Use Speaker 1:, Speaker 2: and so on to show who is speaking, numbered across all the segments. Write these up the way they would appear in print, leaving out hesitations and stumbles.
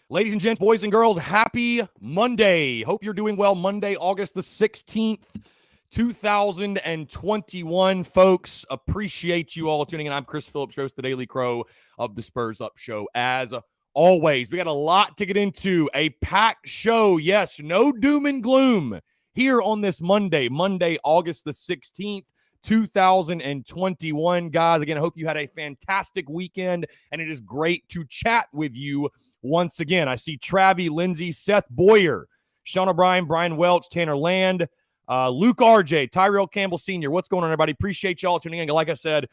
Speaker 1: Ladies and gents, boys and girls, happy Monday. Hope you're doing well. Monday, August the 16th, 2021. Folks, appreciate you all tuning in. I'm Chris Phillips, host, the Daily Crow of the Spurs Up Show. As always, we got a lot to get into. A packed show. Yes, no doom and gloom here on this Monday, August the 16th. 2021. Guys, again, I hope you had a fantastic weekend, and it is great to chat with you once again. I see Travi, Lindsay, Seth Boyer, Sean O'Brien, Brian Welch, Tanner Land, Luke RJ, Tyrell Campbell Sr. What's going on, everybody? Appreciate y'all tuning in. Like I said,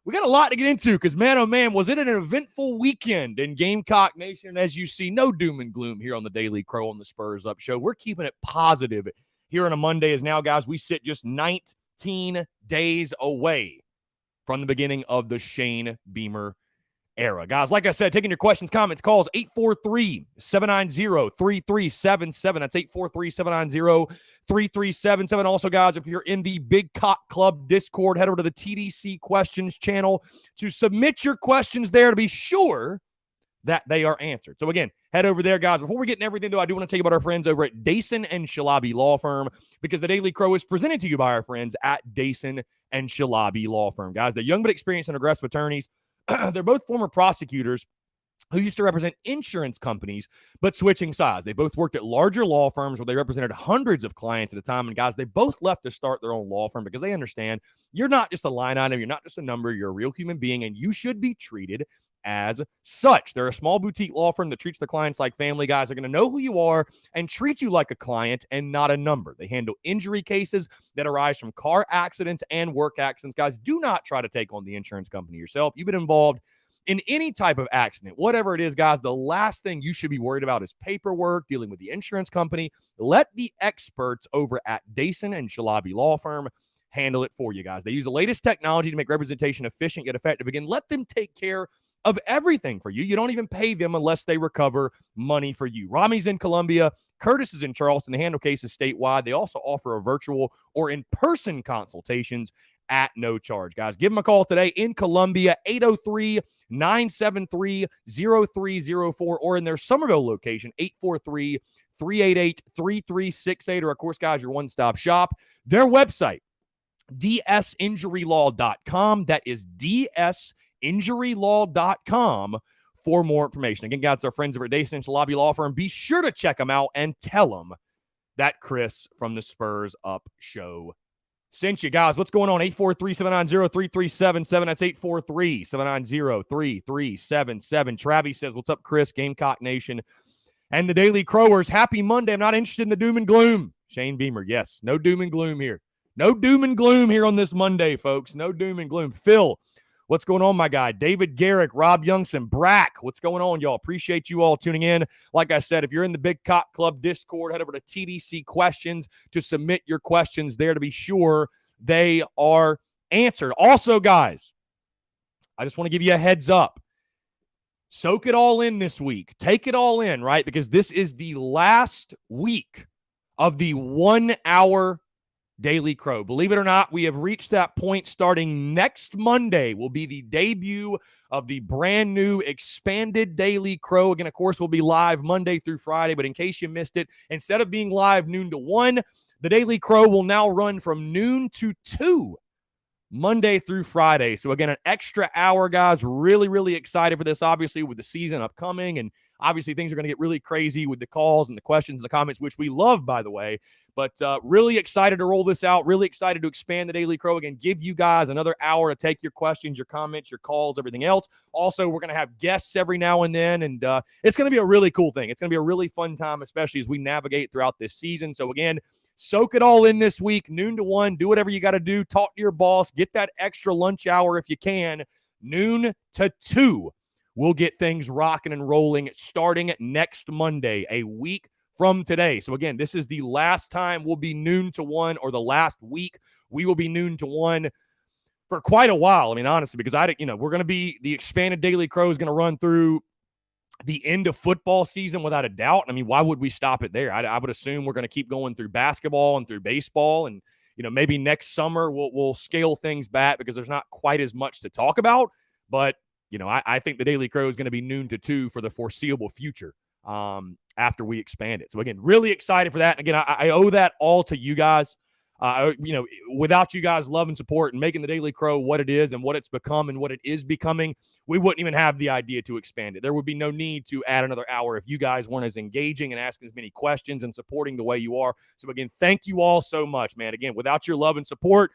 Speaker 1: we got a lot to get into because, man, oh, man, was it an eventful weekend in Gamecock Nation? As you see, no doom and gloom here on the Daily Crow on the Spurs Up Show. We're keeping it positive here on a Monday as now, guys, we sit just 19 days away from the beginning of the Shane Beamer era. Guys, like I said, taking your questions, comments, calls, 843-790-3377. That's 843-790-3377. Also, guys, if you're in the Big Cock Club Discord, head over to the TDC Questions channel to submit your questions there to be sure that they are answered. So again, head over there, guys. Before we get into everything, though, I do want to tell you about our friends over at Dason and Shalabi Law Firm, because the Daily Crow is presented to you by our friends at Dason and Shalabi Law Firm. Guys, they're young but experienced and aggressive attorneys. They're both former prosecutors who used to represent insurance companies, but switching sides. They both worked at larger law firms where they represented hundreds of clients at a time. And guys, they both left to start their own law firm because they understand you're not just a line item, you're not just a number, you're a real human being, and you should be treated as such. They're a small boutique law firm that treats their clients like family. Guys are going to know who you are and treat you like a client and not a number. They handle injury cases that arise from car accidents and work accidents. Guys, do not try to take on the insurance company yourself. You've been involved in any type of accident, whatever it is, guys, the last thing you should be worried about is paperwork, dealing with the insurance company. Let the experts over at Dason and Shalabi Law Firm handle it for you, guys. They use the latest technology to make representation efficient yet effective. Again, let them take care of everything for you. You don't even pay them unless they recover money for you. Rami's in Columbia. Curtis is in Charleston. They handle cases statewide. They also offer a virtual or in-person consultations at no charge. Guys, give them a call today in Columbia, 803-973-0304, or in their Somerville location, 843-388-3368, or, of course, guys, your one-stop shop. Their website, dsinjurylaw.com. That is dsinjurylaw.com for more information. Again, guys, our friends over at Dason and Shalabi Law Firm. Be sure to check them out and tell them that Chris from the Spurs Up Show sent you. Guys, what's going on? 843-790-3377. That's 843-790-3377. Travis says, what's up, Chris? Gamecock Nation and the Daily Crowers. Happy Monday. I'm not interested in the doom and gloom. Shane Beamer, yes, no doom and gloom here. No doom and gloom here on this Monday, folks. No doom and gloom. Phil, what's going on, my guy? David Garrick, Rob Youngson, Brack, what's going on, y'all? Appreciate you all tuning in. Like I said, if you're in the Big Cock Club Discord, head over to TDC Questions to submit your questions there to be sure they are answered. Also, guys, I just want to give you a heads up. Soak it all in this week. Take it all in, right? Because this is the last week of the 1 hour Daily Crow. Believe it or not, we have reached that point. Starting next Monday will be the debut of the brand new expanded Daily Crow. Again, of course, we'll be live Monday through Friday, but in case you missed it, instead of being live noon to 1, the Daily Crow will now run from noon to 2, Monday through Friday. So again, an extra hour, guys. Really, really excited for this, obviously, with the season upcoming, and obviously things are going to get really crazy with the calls and the questions and the comments, which we love, by the way. But really excited to roll this out, really excited to expand the Daily Crow again, give you guys another hour to take your questions, your comments, your calls, everything else. Also, we're going to have guests every now and then, and it's going to be a really cool thing. It's going to be a really fun time, especially as we navigate throughout this season. So again, soak it all in this week, noon to 1. Do whatever you got to do. Talk to your boss. Get that extra lunch hour if you can. Noon to 2. We'll get things rocking and rolling starting next Monday, a week from today. So again, this is the last time we'll be noon to 1, or the last week we will be noon to 1 for quite a while. I mean, honestly, because we're going to be, the expanded Daily Crow is going to run through the end of football season without a doubt. I mean, why would we stop it there? I would assume we're going to keep going through basketball and through baseball, and maybe next summer we'll scale things back because there's not quite as much to talk about. But I think the Daily Crow is going to be noon to 2 for the foreseeable future. after we expand it. So again, really excited for that. And again, I owe that all to you guys. Without you guys' love and support and making the Daily Crow what it is and what it's become and what it is becoming, we wouldn't even have the idea to expand it. There would be no need to add another hour if you guys weren't as engaging and asking as many questions and supporting the way you are. So again, thank you all so much, man. Again, without your love and support,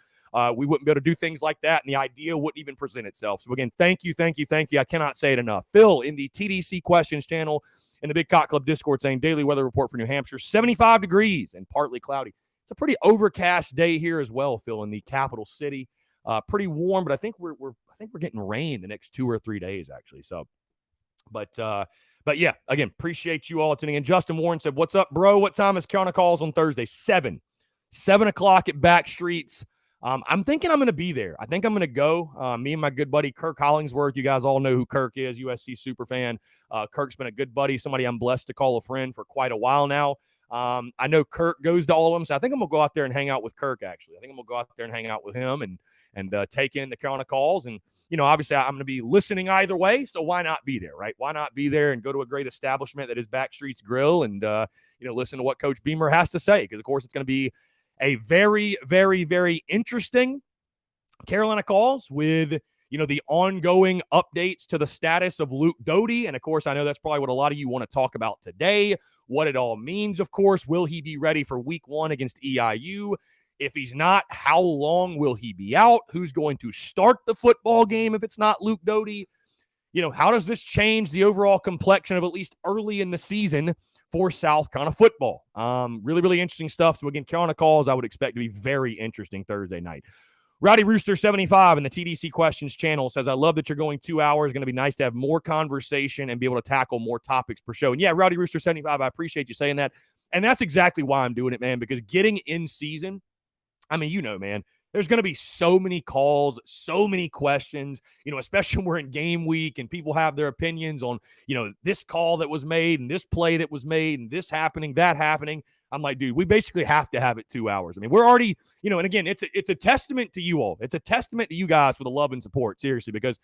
Speaker 1: we wouldn't be able to do things like that, and the idea wouldn't even present itself. So again, thank you. I cannot say it enough. Phil in the TDC Questions channel in the Big Cock Club Discord saying, daily weather report for New Hampshire, 75 degrees and partly cloudy. It's a pretty overcast day here as well, Phil, in the capital city. Pretty warm, but I think we're getting rain the next 2 or 3 days, actually. So, but yeah, again, appreciate you all tuning in. Justin Warren said, "What's up, bro? What time is Counter Calls on Thursday?" 7 o'clock at Backstreets. I'm thinking I'm going to be there. I think I'm going to go. Me and my good buddy Kirk Hollingsworth. You guys all know who Kirk is, USC super fan. Kirk's been a good buddy, somebody I'm blessed to call a friend for quite a while now. I know Kirk goes to all of them, so I think I'm going to go out there and hang out with Kirk, actually. I think I'm going to go out there and hang out with him and take in the Counter Calls. And, obviously I'm going to be listening either way, so why not be there, right? Why not be there and go to a great establishment that is Backstreet's Grill and, listen to what Coach Beamer has to say, because, of course, it's going to be a very, very, very interesting Carolina Calls with, the ongoing updates to the status of Luke Doty. And, of course, I know that's probably what a lot of you want to talk about today, what it all means, of course. Will he be ready for week 1 against EIU? If he's not, how long will he be out? Who's going to start the football game if it's not Luke Doty? How does this change the overall complexion of at least early in the season for South Carolina football? Really, really interesting stuff. So, again, Carolina Calls I would expect to be very interesting Thursday night. Rowdy Rooster 75 in the TDC Questions channel says, "I love that you're going 2 hours. Going to be nice to have more conversation and be able to tackle more topics per show." And yeah, Rowdy Rooster 75, I appreciate you saying that. And that's exactly why I'm doing it, man, because getting in season, man, there's going to be so many calls, so many questions, especially when we're in game week and people have their opinions on, this call that was made and this play that was made and this happening, that happening. I'm like, dude, we basically have to have it 2 hours. We're already, and again, it's a testament to you all. It's a testament to you guys for the love and support, seriously, because,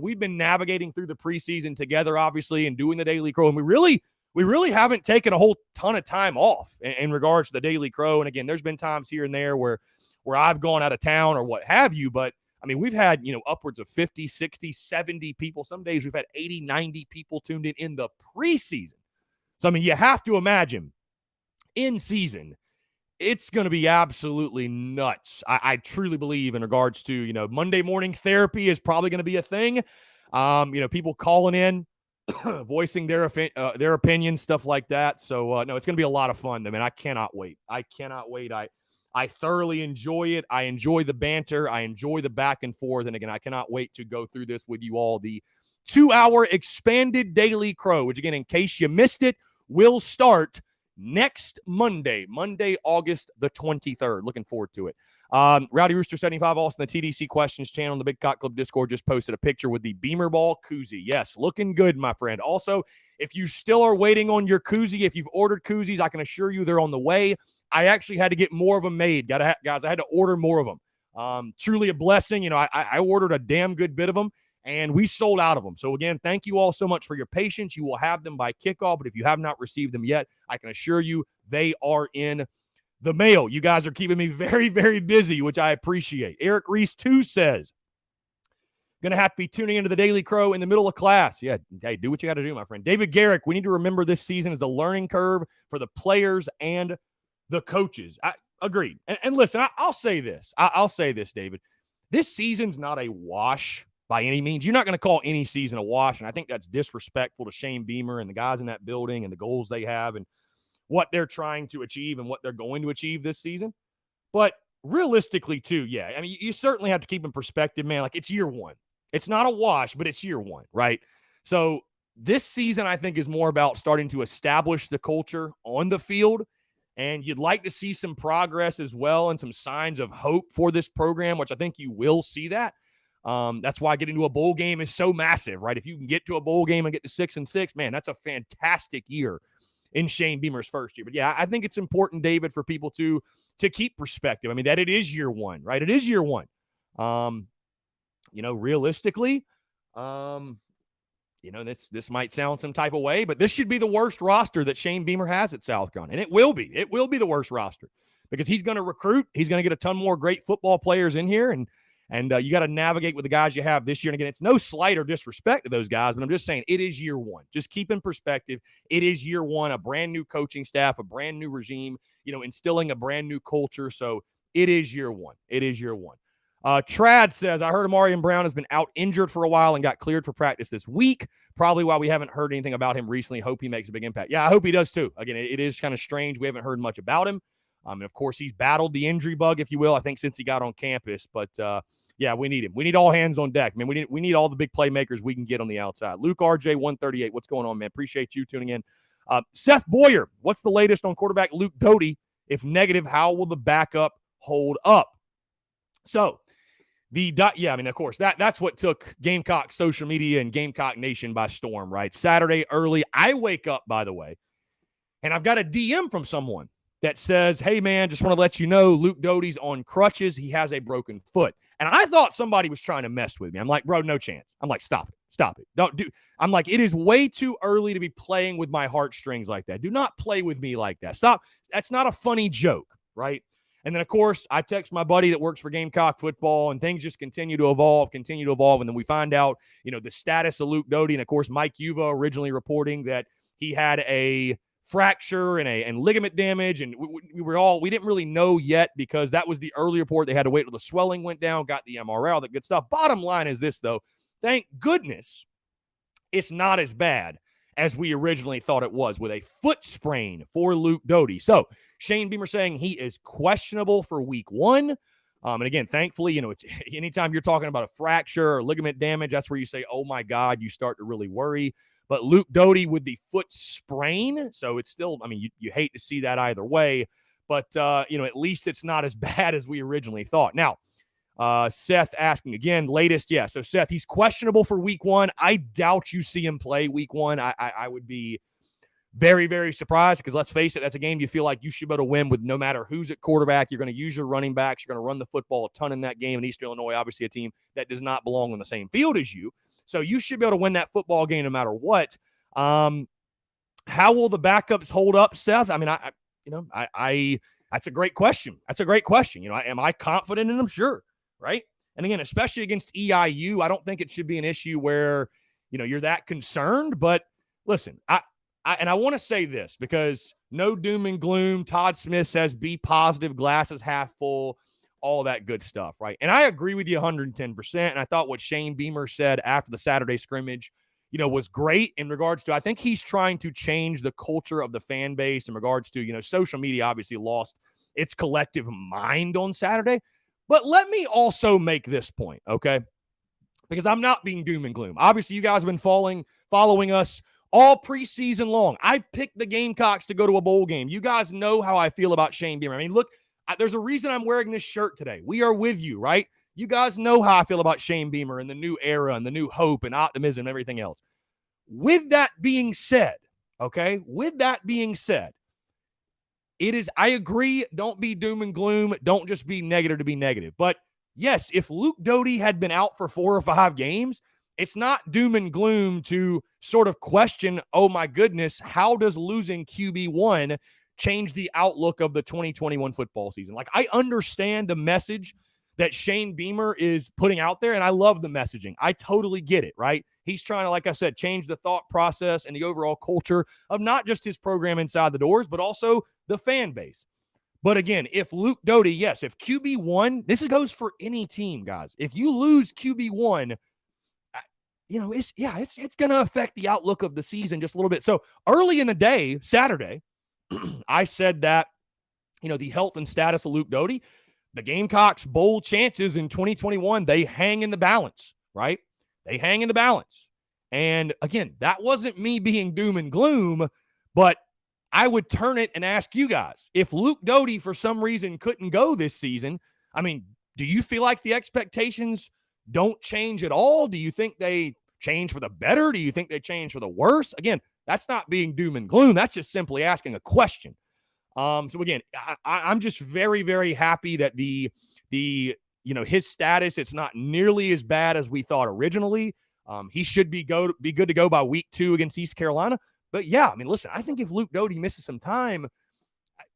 Speaker 1: we've been navigating through the preseason together, obviously, and doing the Daily Crow. And we really haven't taken a whole ton of time off in regards to the Daily Crow. And again, there's been times here and there where I've gone out of town or what have you. But, we've had, upwards of 50, 60, 70 people. Some days we've had 80, 90 people tuned in the preseason. So, you have to imagine in season, it's going to be absolutely nuts. I truly believe in regards to, Monday morning therapy is probably going to be a thing. People calling in, voicing their opinions, stuff like that. So, no, it's going to be a lot of fun. I cannot wait. I thoroughly enjoy it. I enjoy the banter. I enjoy the back and forth. And again, I cannot wait to go through this with you all. The 2-hour expanded Daily Crow, which again, in case you missed it, will start next Monday, August the 23rd. Looking forward to it. Rowdy Rooster 75, also in the TDC Questions channel, the Big Cock Club Discord, just posted a picture with the Beamer Ball koozie. Yes, looking good, my friend. Also, if you still are waiting on your koozie, if you've ordered koozies, I can assure you they're on the way. I actually had to get more of them made. Guys, I had to order more of them. Truly a blessing. I ordered a damn good bit of them, and we sold out of them. So, again, thank you all so much for your patience. You will have them by kickoff, but if you have not received them yet, I can assure you they are in the mail. You guys are keeping me very, very busy, which I appreciate. Eric Reese 2 says, "Going to have to be tuning into the Daily Crow in the middle of class." Yeah, hey, do what you got to do, my friend. David Garrick, "We need to remember this season is a learning curve for the players and the coaches." Agreed. And listen, I'll say this. I'll say this, David. This season's not a wash by any means. You're not going to call any season a wash, and I think that's disrespectful to Shane Beamer and the guys in that building and the goals they have and what they're trying to achieve and what they're going to achieve this season. But realistically, too, yeah, you certainly have to keep in perspective, man. Like, it's year one. It's not a wash, but it's year one, right? So this season, I think, is more about starting to establish the culture on the field. And you'd like to see some progress as well and some signs of hope for this program, which I think you will see that. That's why getting to a bowl game is so massive, right? If you can get to a bowl game and get to 6-6, man, that's a fantastic year in Shane Beamer's first year. But yeah, I think it's important, David, for people to keep perspective. That it is year one, right? It is year one. Realistically, This might sound some type of way, but this should be the worst roster that Shane Beamer has at South Carolina. And it will be. It will be the worst roster because he's going to recruit. He's going to get a ton more great football players in here. And you got to navigate with the guys you have this year. And again, it's no slight or disrespect to those guys, but I'm just saying it is year one. Just keep in perspective. It is year one, a brand new coaching staff, a brand new regime, instilling a brand new culture. So it is year one. It is year one. Trad says, I heard Amarian Brown has been out injured for a while and got cleared for practice this week. Probably why we haven't heard anything about him recently. Hope he makes a big impact. Yeah, I hope he does too. Again, it is kind of strange. We haven't heard much about him. And of course, he's battled the injury bug, if you will, I think since he got on campus. But yeah, we need him. We need all hands on deck. Man, we need all the big playmakers we can get on the outside. Luke RJ 138, what's going on, man? Appreciate you tuning in. Seth Boyer, what's the latest on quarterback Luke Doty? If negative, how will the backup hold up? So, of course, that's what took Gamecock social media and Gamecock Nation by storm, right? Saturday early, I wake up, by the way, and I've got a DM from someone that says, hey, man, just want to let you know Luke Doty's on crutches. He has a broken foot. And I thought somebody was trying to mess with me. I'm like, bro, no chance. I'm like, stop it. Don't do. I'm like, it is way too early to be playing with my heartstrings like that. Do not play with me like that. Stop. That's not a funny joke, right? And then, of course, I text my buddy that works for Gamecock football, and things just continue to evolve. And then we find out, the status of Luke Doty. And, of course, Mike Uva originally reporting that he had a fracture and ligament damage. And we didn't really know yet because that was the early report. They had to wait till the swelling went down, got the MRI, all that good stuff. Bottom line is this, though. Thank goodness it's not as bad as we originally thought it was, with a foot sprain for Luke Doty. So Shane Beamer saying he is questionable for week one. And again, thankfully, it's anytime you're talking about a fracture or ligament damage, that's where you say, oh my God, you start to really worry. But Luke Doty with the foot sprain, so it's still, you hate to see that either way, but at least it's not as bad as we originally thought. Now, Seth asking again, latest. Yeah. So Seth, he's questionable for week one. I doubt you see him play week one. I would be very, very surprised because let's face it, that's a game you feel like you should be able to win with no matter who's at quarterback. You're going to use your running backs. You're going to run the football a ton in that game. And Eastern Illinois, obviously a team that does not belong on the same field as you. So you should be able to win that football game no matter what. How will the backups hold up, Seth? That's a great question. Am I confident in them? Sure. Right. And again, especially against EIU, I don't think it should be an issue where, you're that concerned. But listen, I want to say this because no doom and gloom. Todd Smith says be positive, glasses half full, all that good stuff. Right. And I agree with you 110%. And I thought what Shane Beamer said after the Saturday scrimmage, was great in regards to, I think he's trying to change the culture of the fan base in regards to, social media obviously lost its collective mind on Saturday. But let me also make this point, okay? Because I'm not being doom and gloom. Obviously, you guys have been following us all preseason long. I've picked the Gamecocks to go to a bowl game. You guys know how I feel about Shane Beamer. Look, there's a reason I'm wearing this shirt today. We are with you, right? You guys know how I feel about Shane Beamer and the new era and the new hope and optimism and everything else. With that being said, I agree, don't be doom and gloom. Don't just be negative to be negative. But yes, if Luke Doty had been out for 4 or 5 games, it's not doom and gloom to sort of question, oh my goodness, how does losing QB1 change the outlook of the 2021 football season? Like, I understand the message that Shane Beamer is putting out there, and I love the messaging. I totally get it, right? He's trying to, like I said, change the thought process and the overall culture of not just his program inside the doors, but also the fan base. But again, if Luke Doty, yes, if QB1, this goes for any team, guys. If you lose QB1, it's going to affect the outlook of the season just a little bit. So early in the day, Saturday, I said that, the health and status of Luke Doty, the Gamecocks' bowl chances in 2021, they hang in the balance, right? They hang in the balance. And again, that wasn't me being doom and gloom, but I would turn it and ask you guys, if Luke Doty for some reason couldn't go this season, do you feel like the expectations don't change at all? Do you think they change for the better? Do you think they change for the worse? Again, that's not being doom and gloom. That's just simply asking a question. So again, I'm just very, very happy that his status, it's not nearly as bad as we thought originally. He should be good to go by week 2 against East Carolina. But yeah, I mean, listen, I think if Luke Doty misses some time,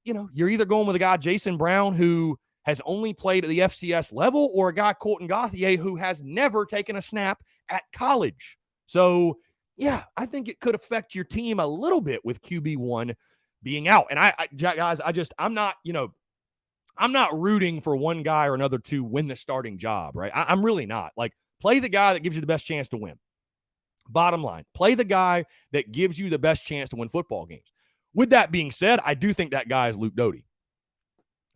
Speaker 1: you're either going with a guy, Jason Brown, who has only played at the FCS level, or a guy, Colton Gauthier, who has never taken a snap at college. So, yeah, I think it could affect your team a little bit with QB1 being out. And I'm not rooting for one guy or another to win the starting job, right? I'm really not. Like, play the guy that gives you the best chance to win. Bottom line, play the guy that gives you the best chance to win football games. With that being said, I do think that guy is Luke Doty.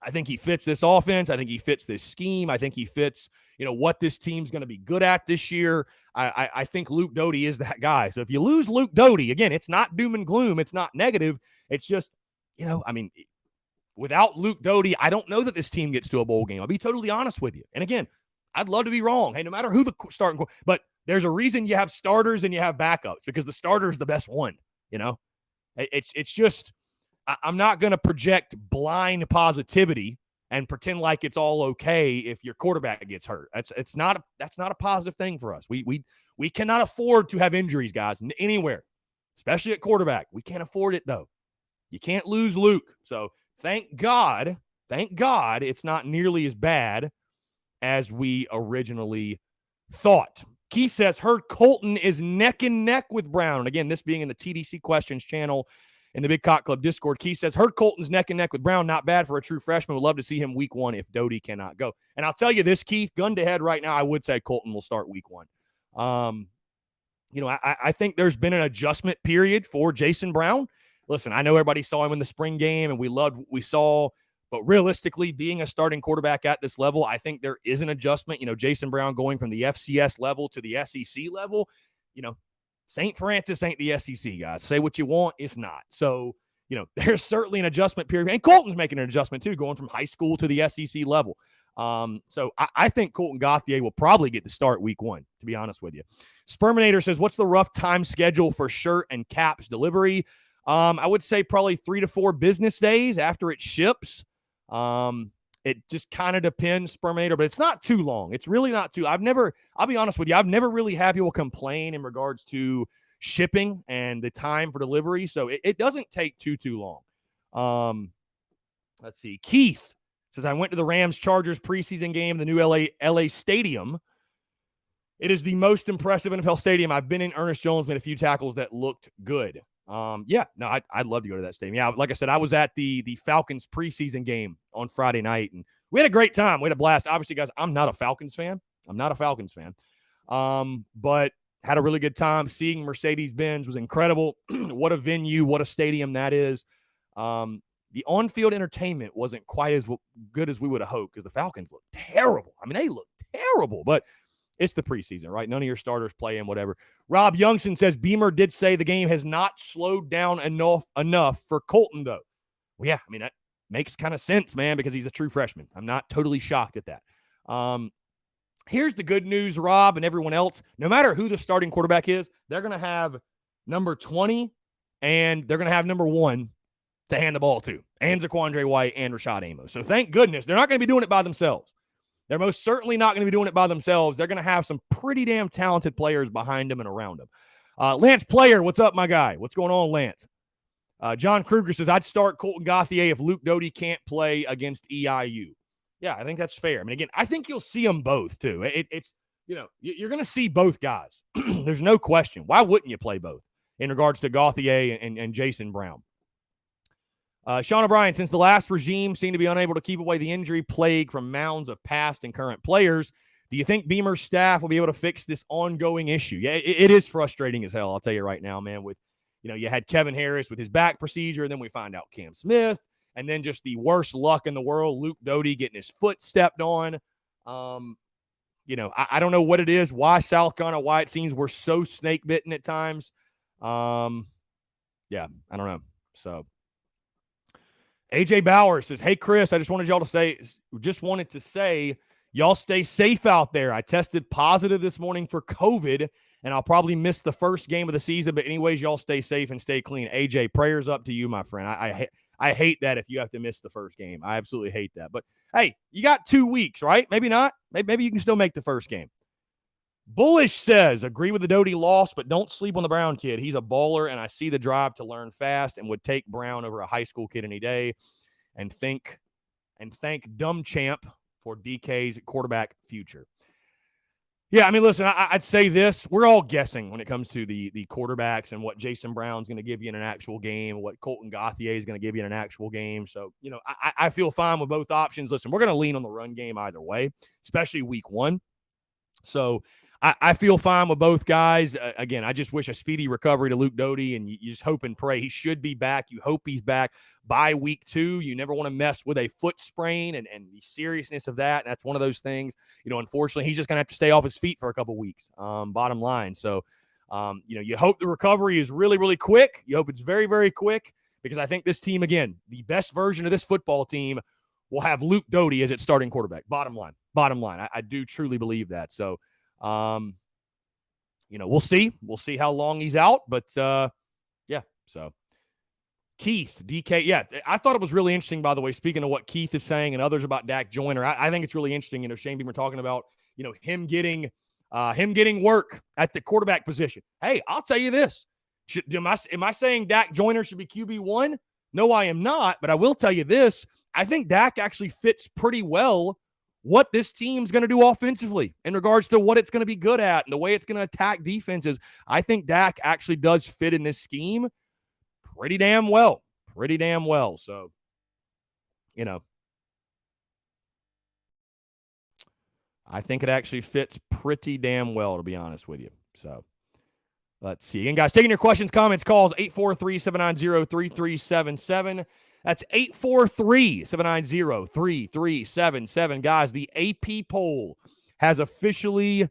Speaker 1: I think he fits this offense. I think he fits this scheme. I think he fits, what this team's going to be good at this year. I think Luke Doty is that guy. So if you lose Luke Doty, again, it's not doom and gloom. It's not negative. It's just, without Luke Doty, I don't know that this team gets to a bowl game. I'll be totally honest with you. And again, I'd love to be wrong. Hey, no matter who the starting, but there's a reason you have starters and you have backups, because the starter is the best one. It's just, I'm not going to project blind positivity and pretend like it's all okay if your quarterback gets hurt. That's not a positive thing for us. We cannot afford to have injuries, guys, anywhere, especially at quarterback. We can't afford it though. You can't lose Luke. So thank God it's not nearly as bad as we originally thought. Key says, heard Colton is neck and neck with Brown. And again, this being in the TDC Questions channel in the Big Cock Club Discord. Key says, heard Colton's neck and neck with Brown. Not bad for a true freshman. Would love to see him week 1 if Doty cannot go. And I'll tell you this, Keith, gun to head right now, I would say Colton will start week 1. I think there's been an adjustment period for Jason Brown. Listen, I know everybody saw him in the spring game, and we loved what we saw. But realistically, being a starting quarterback at this level, I think there is an adjustment. Jason Brown going from the FCS level to the SEC level, St. Francis ain't the SEC, guys. Say what you want, it's not. So, there's certainly an adjustment period. And Colton's making an adjustment too, going from high school to the SEC level. So I think Colton Gauthier will probably get the start week 1, to be honest with you. Sperminator says, what's the rough time schedule for shirt and caps delivery? I would say probably 3 to 4 business days after it ships. It just kind of depends, Sperminator, but it's not too long. It's really not too. I'll be honest with you, I've never really had people complain in regards to shipping and the time for delivery. So it doesn't take too long. Let's see. Keith says, I went to the Rams-Chargers preseason game, the new LA Stadium. It is the most impressive NFL stadium. I've been in. Ernest Jones made a few tackles that looked good. I'd love to go to that stadium. Yeah, like I said, I was at the Falcons preseason game on Friday night, and we had a great time. We had a blast. Obviously, guys, I'm not a Falcons fan. But had a really good time. Seeing Mercedes-Benz was incredible. What a venue, what a stadium that is. The on-field entertainment wasn't quite as good as we would have hoped, because the Falcons looked terrible. I mean, they looked terrible, but it's the preseason, right? None of your starters playing, whatever. Rob Youngson says, Beamer did say the game has not slowed down enough for Colton, though. Well, yeah, I mean, that makes kind of sense, man, because he's a true freshman. I'm not totally shocked at that. Here's the good news, Rob, and everyone else. No matter who the starting quarterback is, they're going to have number 20, and they're going to have number 1 to hand the ball to, and Zaquandre White and Rashad Amos. So thank goodness they're not going to be doing it by themselves. They're most certainly not going to be doing it by themselves. They're going to have some pretty damn talented players behind them and around them. Lance Player, what's up, my guy? What's going on, Lance? John Kruger says, I'd start Colton Gauthier if Luke Doty can't play against EIU. Yeah, I think that's fair. I mean, again, I think you'll see them both, too. It's you're going to see both guys. There's no question. Why wouldn't you play both in regards to Gauthier and Jason Brown? Sean O'Brien, since the last regime seemed to be unable to keep away the injury plague from mounds of past and current players, do you think Beamer's staff will be able to fix this ongoing issue? Yeah, it is frustrating as hell, I'll tell you right now, man. With, you had Kevin Harris with his back procedure, then we find out Cam Smith, and then just the worst luck in the world, Luke Doty getting his foot stepped on. I don't know what it is, why South Carolina, why it seems we're so snake-bitten at times. I don't know. So AJ Bauer says, hey, Chris, I just wanted to say, y'all stay safe out there. I tested positive this morning for COVID, and I'll probably miss the first game of the season. But anyways, y'all stay safe and stay clean. AJ, prayers up to you, my friend. I hate that if you have to miss the first game. I absolutely hate that. But, hey, you got 2 weeks, right? Maybe not. Maybe you can still make the first game. Bullish says, agree with the Doty loss, but don't sleep on the Brown kid. He's a baller, and I see the drive to learn fast and would take Brown over a high school kid any day. And thank Dumb Champ for DK's quarterback future. Yeah, I mean, listen, I'd say this. We're all guessing when it comes to the quarterbacks and what Jason Brown's going to give you in an actual game, what Colton Gauthier is going to give you in an actual game. So, I feel fine with both options. Listen, we're going to lean on the run game either way, especially week one. So I feel fine with both guys. Again, I just wish a speedy recovery to Luke Doty, and you just hope and pray he should be back. You hope he's back by week 2. You never want to mess with a foot sprain and the seriousness of that. And that's one of those things, unfortunately, he's just going to have to stay off his feet for a couple weeks, bottom line. So, you hope the recovery is really, really quick. You hope it's very, very quick, because I think this team, again, the best version of this football team will have Luke Doty as its starting quarterback. Bottom line. I do truly believe that. So, we'll see. We'll see how long he's out. But, yeah, so. Keith, DK, yeah, I thought it was really interesting, by the way, speaking of what Keith is saying and others about Dak Joyner. I think it's really interesting, Shane Beamer talking about, him getting work at the quarterback position. Hey, I'll tell you this. Am I saying Dak Joyner should be QB1? No, I am not. But I will tell you this. I think Dak actually fits pretty well what this team's going to do offensively in regards to what it's going to be good at and the way it's going to attack defenses. I think Dak actually does fit in this scheme pretty damn well. So, I think it actually fits pretty damn well, to be honest with you. So, let's see. Again, guys, taking your questions, comments, calls, 843-790-3377. That's 843-790-3377. Guys, the AP poll has officially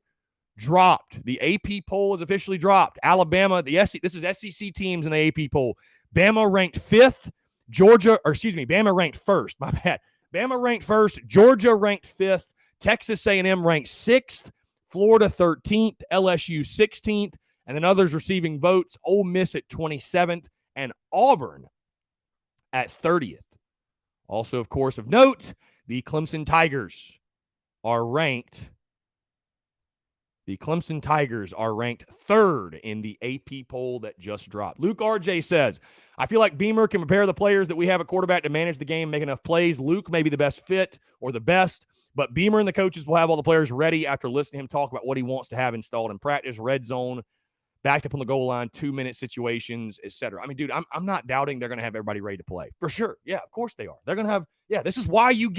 Speaker 1: dropped. Alabama, this is SEC teams in the AP poll. Bama ranked 5th. Bama ranked 1st. My bad. Bama ranked 1st. Georgia ranked 5th. Texas A&M ranked 6th. Florida 13th. LSU 16th. And then others receiving votes, Ole Miss at 27th and Auburn at 30th. Also, of course, of note, the Clemson Tigers are ranked 3rd in the AP poll that just dropped. Luke RJ says, I feel like Beamer can prepare the players that we have at quarterback to manage the game, make enough plays. Luke may be the best fit or the best, but Beamer and the coaches will have all the players ready after listening to him talk about what he wants to have installed in practice, red zone, backed up on the goal line, 2-minute situations, etc. I mean, dude, I'm not doubting they're going to have everybody ready to play. For sure. Yeah, of course they are. They're going to have, this is why you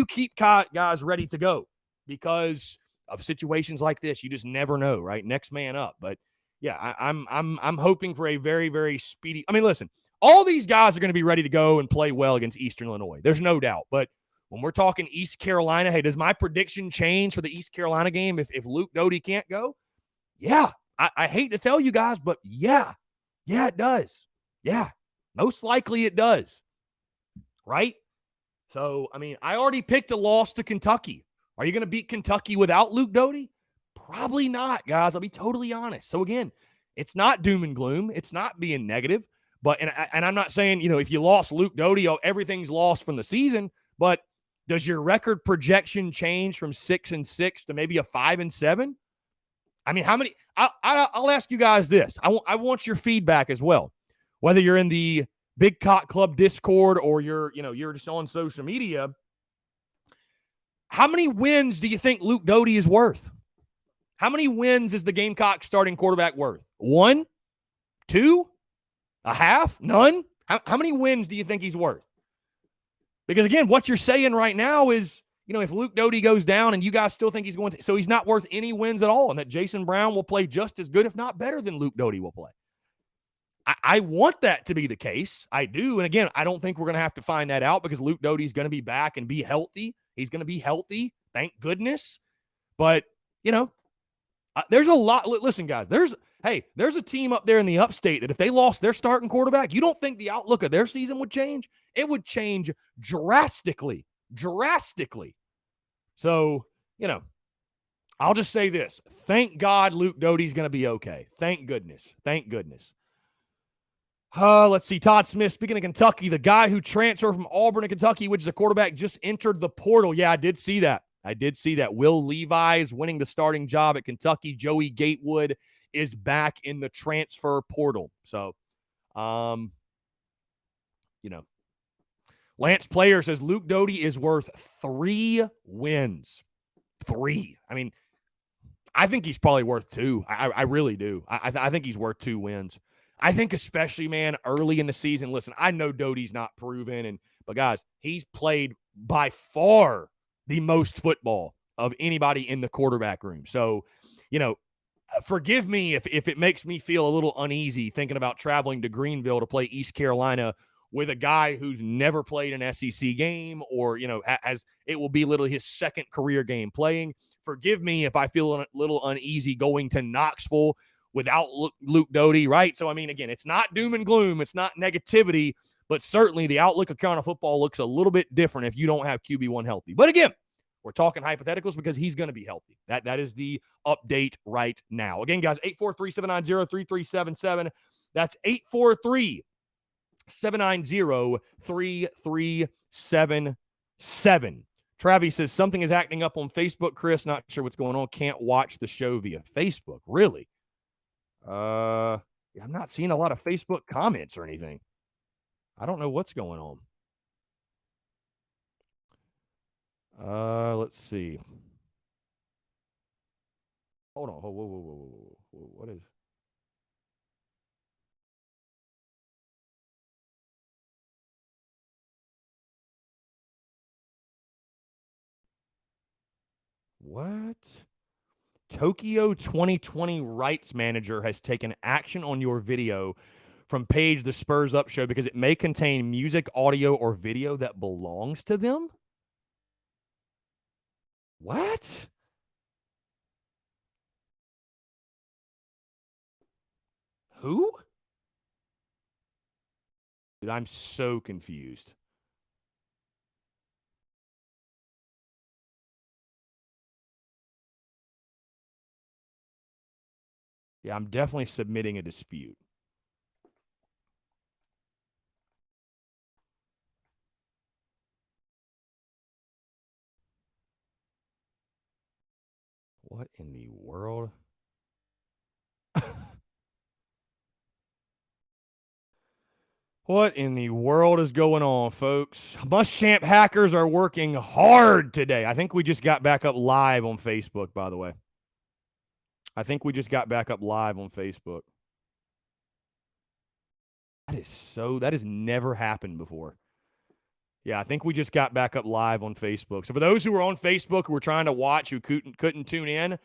Speaker 1: keep guys ready to go, because of situations like this. You just never know, right? Next man up. But yeah, I'm hoping for a very, very speedy. I mean, listen, all these guys are going to be ready to go and play well against Eastern Illinois. There's no doubt. But when we're talking East Carolina, hey, does my prediction change for the East Carolina game if Luke Doty can't go? Yeah. I hate to tell you guys, but yeah, it does. Yeah, most likely it does. Right? So, I mean, I already picked a loss to Kentucky. Are you going to beat Kentucky without Luke Doty? Probably not, guys. I'll be totally honest. So, again, it's not doom and gloom. It's not being negative. But, and I'm not saying, if you lost Luke Doty, everything's lost from the season. But does your record projection change from 6-6 to maybe a 5-7? I mean, how many? I'll ask you guys this. I want your feedback as well. Whether you're in the Big Cock Club Discord or you're just on social media. How many wins do you think Luke Doty is worth? How many wins is the Gamecock starting quarterback worth? 1? 2? A half? None? How many wins do you think he's worth? Because, again, what you're saying right now is, if Luke Doty goes down and you guys still think he's going to, so he's not worth any wins at all, and that Jason Brown will play just as good, if not better, than Luke Doty will play. I want that to be the case. I do. And again, I don't think we're going to have to find that out because Luke Doty's going to be back and be healthy. He's going to be healthy. Thank goodness. But, there's a lot. Listen, guys, there's a team up there in the upstate that if they lost their starting quarterback, you don't think the outlook of their season would change? It would change drastically. So, I'll just say this. Thank God Luke Doty's going to be okay. Thank goodness. Let's see. Todd Smith, speaking of Kentucky, the guy who transferred from Auburn to Kentucky, which is a quarterback, just entered the portal. Yeah, I did see that. I did see that. Will Levi is winning the starting job at Kentucky. Joey Gatewood is back in the transfer portal. So, Lance Player says Luke Doty is worth 3 wins. 3. I mean, I think he's probably worth 2. I really do. I think he's worth 2 wins. I think especially, man, early in the season. Listen, I know Doty's not proven, but guys, he's played by far the most football of anybody in the quarterback room. So, forgive me if it makes me feel a little uneasy thinking about traveling to Greenville to play East Carolina with a guy who's never played an SEC game or, as it will be literally his second career game playing. Forgive me if I feel a little uneasy going to Knoxville without Luke Doty, right? So, I mean, again, it's not doom and gloom. It's not negativity, but certainly the outlook of Carolina football looks a little bit different if you don't have QB1 healthy. But again, we're talking hypotheticals because he's going to be healthy. That is the update right now. Again, guys, 843-790-3377. That's 843-790-3377. Travis says something is acting up on Facebook. Chris, not sure what's going on. Can't watch the show via Facebook. Really? I'm not seeing a lot of Facebook comments or anything. I don't know what's going on. Let's see. Hold on. Whoa. What is? What? Tokyo 2020 rights manager has taken action on your video from page The Spurs Up Show because it may contain music, audio, or video that belongs to them? What? Who? Dude, I'm so confused. Yeah, I'm definitely submitting a dispute. What in the world? What in the world is going on, folks? Muschamp hackers are working hard today. I think we just got back up live on Facebook, by the way. I think we just got back up live on Facebook. That has never happened before. Yeah, I think we just got back up live on Facebook. So for those who were on Facebook who were trying to watch who couldn't tune in,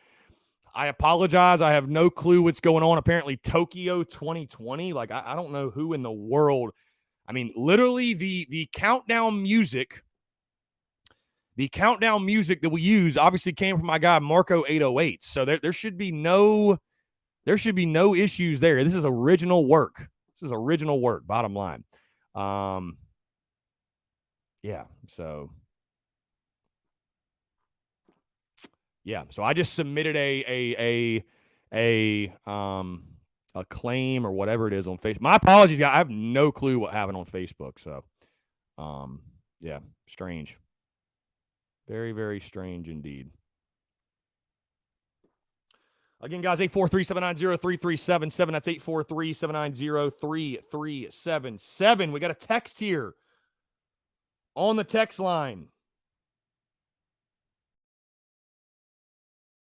Speaker 1: I apologize. I have no clue what's going on. Apparently, Tokyo 2020. Like, I don't know who in the world. I mean, literally the countdown music. The countdown music that we use obviously came from my guy Marco 808. So there should be no issues there. This is original work. Bottom line. Yeah. So I just submitted a claim or whatever it is on Facebook. My apologies, guys. I have no clue what happened on Facebook. So, yeah, strange. Very, very strange indeed. Again, guys, 843-790-3377. That's 843-790-3377. We got a text here on the text line.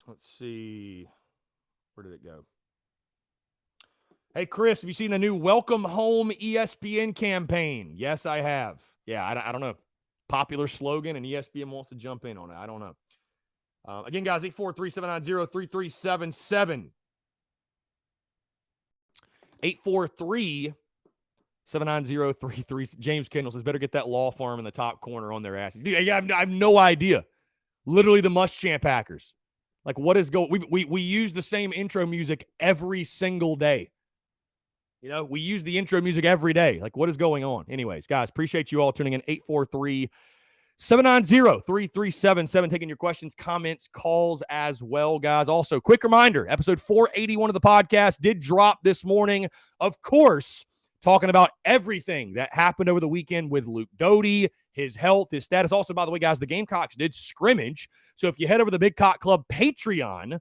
Speaker 1: Let's see. Where did it go? Hey, Chris, have you seen the new Welcome Home ESPN campaign? Yes, I have. Yeah, I don't know. Popular slogan, and ESPN wants to jump in on it. I don't know. Again, guys, 843-790-3377. 843-790-33. James Kendall says, better get that law firm in the top corner on their asses. Dude, I have no idea. Literally the Muschamp hackers. Like, what is going? We use the same intro music every single day. You know, we use the intro music every day. Like, what is going on? Anyways, guys, appreciate you all tuning in. 843-790-3377. Taking your questions, comments, calls as well, guys. Also, quick reminder, episode 481 of the podcast did drop this morning. Of course, talking about everything that happened over the weekend with Luke Doty, his health, his status. Also, by the way, guys, the Gamecocks did scrimmage. So if you head over to the Big Cock Club Patreon,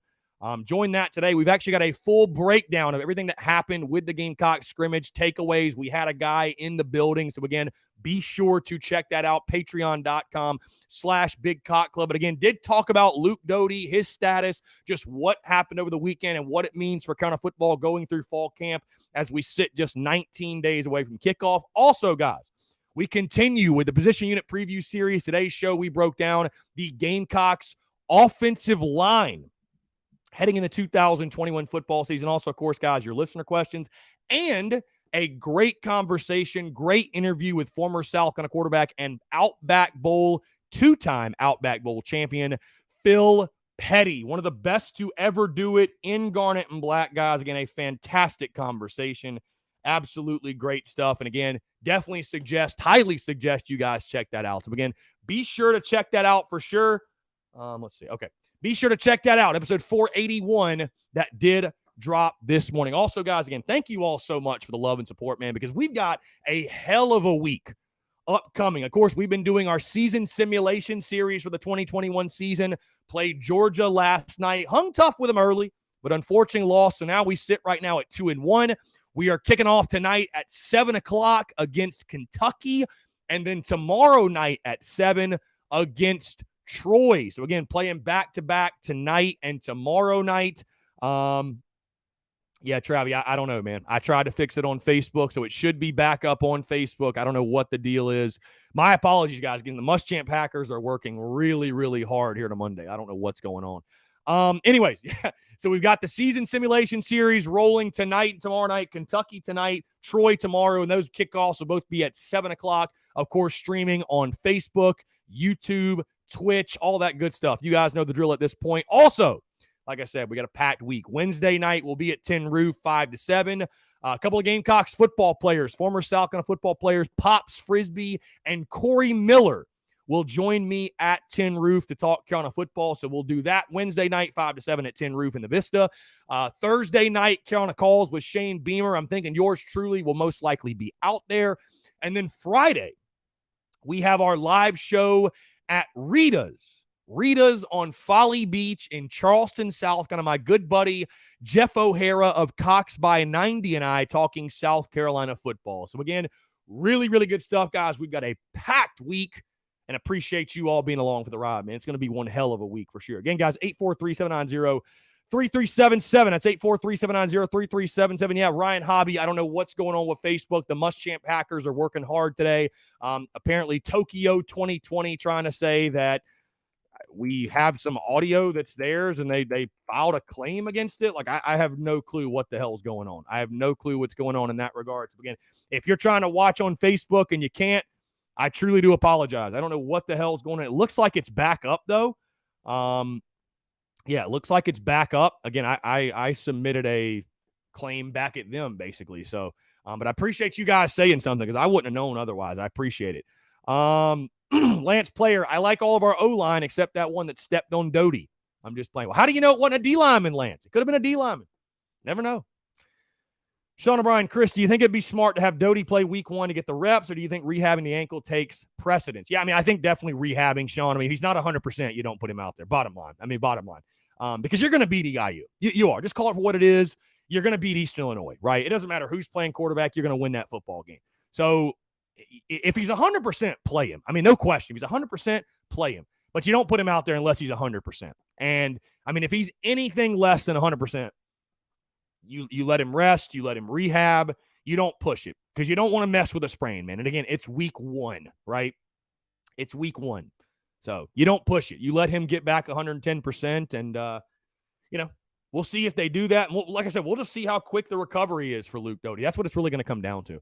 Speaker 1: join that today. We've actually got a full breakdown of everything that happened with the Gamecock scrimmage, takeaways. We had a guy in the building. So again, be sure to check that out, patreon.com/Big Cock Club. But again, did talk about Luke Doty, his status, just what happened over the weekend and what it means for Carolina football going through fall camp as we sit just 19 days away from kickoff. Also, guys, we continue with the position unit preview series. Today's show, we broke down the Gamecocks offensive line heading in the 2021 football season. Also, of course, guys, your listener questions and a great conversation, great interview with former South Carolina quarterback and Outback Bowl, two-time Outback Bowl champion, Phil Petty, one of the best to ever do it in Garnet and Black, guys. Again, a fantastic conversation. Absolutely great stuff. And again, definitely highly suggest you guys check that out. So again, be sure to check that out for sure. Let's see. Okay. Be sure to check that out. Episode 481 that did drop this morning. Also, guys, again, thank you all so much for the love and support, man, because we've got a hell of a week upcoming. Of course, we've been doing our season simulation series for the 2021 season. Played Georgia last night. Hung tough with them early, but unfortunately lost. So now we sit right now at 2-1. We are kicking off tonight at 7 o'clock against Kentucky, and then tomorrow night at 7 against Troy. So again, playing back-to-back tonight and tomorrow night. Yeah, Travi, I don't know, man. I tried to fix it on Facebook, so it should be back up on Facebook. I don't know what the deal is. My apologies, guys. Again, the Muschamp Packers are working really, really hard here to Monday. I don't know what's going on. Anyways, yeah. So we've got the season simulation series rolling tonight and tomorrow night. Kentucky tonight, Troy tomorrow, and those kickoffs will both be at 7 o'clock. Of course, streaming on Facebook, YouTube, Twitch, all that good stuff. You guys know the drill at this point. Also, like I said, we got a packed week. Wednesday night, we'll be at Tin Roof, 5 to 7. A couple of Gamecocks football players, former South Carolina football players, Pops Frisbee and Corey Miller will join me at Tin Roof to talk Carolina football. So we'll do that Wednesday night, 5 to 7 at Tin Roof in the Vista. Thursday night, Carolina Calls with Shane Beamer. I'm thinking yours truly will most likely be out there. And then Friday, we have our live show at Rita's on Folly Beach in Charleston, South Carolina. My good buddy Jeff O'Hara of Cox by 90 and I talking South Carolina football. So again, really, really good stuff, guys. We've got a packed week and appreciate you all being along for the ride, man. It's going to be one hell of a week for sure. Again, guys, 843-790-3377. That's 843-790-3377. Yeah, Ryan Hobby, I don't know what's going on with Facebook. The Muschamp Packers are working hard today. Apparently, Tokyo 2020 trying to say that we have some audio that's theirs and they filed a claim against it. Like, I have no clue what the hell is going on. I have no clue what's going on in that regard. So again, if you're trying to watch on Facebook and you can't, I truly do apologize. I don't know what the hell is going on. It looks like it's back up, though. Yeah, it looks like it's back up. Again, I submitted a claim back at them, basically. So, but I appreciate you guys saying something because I wouldn't have known otherwise. I appreciate it. Lance Player, I like all of our O-line except that one that stepped on Doty. I'm just playing. Well, how do you know it wasn't a D lineman, Lance? It could have been a D lineman. Never know. Sean O'Brien, Chris, do you think it'd be smart to have Doty play week 1 to get the reps, or do you think rehabbing the ankle takes precedence? Yeah, I mean, I think definitely rehabbing, Sean. I mean, if he's not 100%, you don't put him out there. Bottom line. Because you're going to beat EIU. You are. Just call it for what it is. You're going to beat Eastern Illinois, right? It doesn't matter who's playing quarterback. You're going to win that football game. So if he's 100%, play him. I mean, no question. If he's 100%, play him. But you don't put him out there unless he's 100%. And, I mean, if he's anything less than 100%, you let him rest. You let him rehab. You don't push it because you don't want to mess with a sprain, man. And, again, it's week 1, right? It's week 1. So you don't push it. You let him get back 110%. And, we'll see if they do that. And like I said, we'll just see how quick the recovery is for Luke Doty. That's what it's really going to come down to.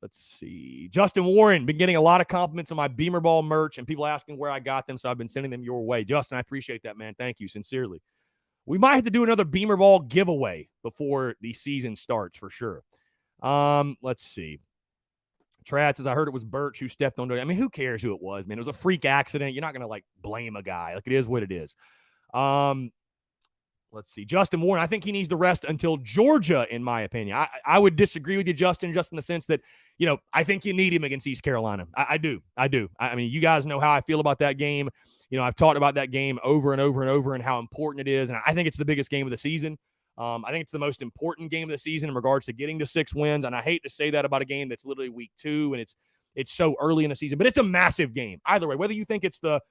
Speaker 1: Let's see. Justin Warren, been getting a lot of compliments on my Beamer Ball merch and people asking where I got them, so I've been sending them your way. Justin, I appreciate that, man. Thank you, sincerely. We might have to do another Beamer Ball giveaway before the season starts for sure. Let's see. Trad says, I heard it was Birch who stepped on it. I mean, who cares who it was, man? It was a freak accident. You're not going to, blame a guy. Like, it is what it is. Let's see. Justin Warren, I think he needs the rest until Georgia, in my opinion. I would disagree with you, Justin, just in the sense that, I think you need him against East Carolina. I do. I mean, you guys know how I feel about that game. I've talked about that game over and over and over and how important it is. And I think it's the biggest game of the season. I think it's the most important game of the season in regards to getting to 6 wins. And I hate to say that about a game that's literally week 2 and it's so early in the season, but it's a massive game. Either way, whether you think it's the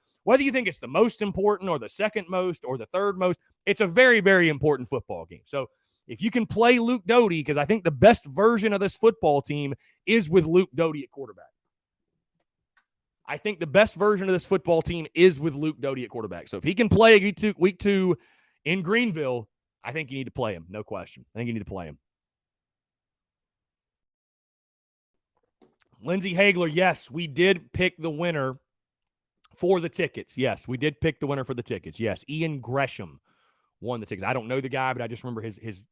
Speaker 1: most important or the second most or the third most, it's a very, very important football game. So if you can play Luke Doty, because I think the best version of this football team is with Luke Doty at quarterback. I think the best version of this football team is with Luke Doty at quarterback. So if he can play week 2 in Greenville, I think you need to play him. No question. I think you need to play him. Lindsey Hagler, yes, we did pick the winner for the tickets. Yes, we did pick the winner for the tickets. Yes, Ian Gresham won the tickets. I don't know the guy, but I just remember his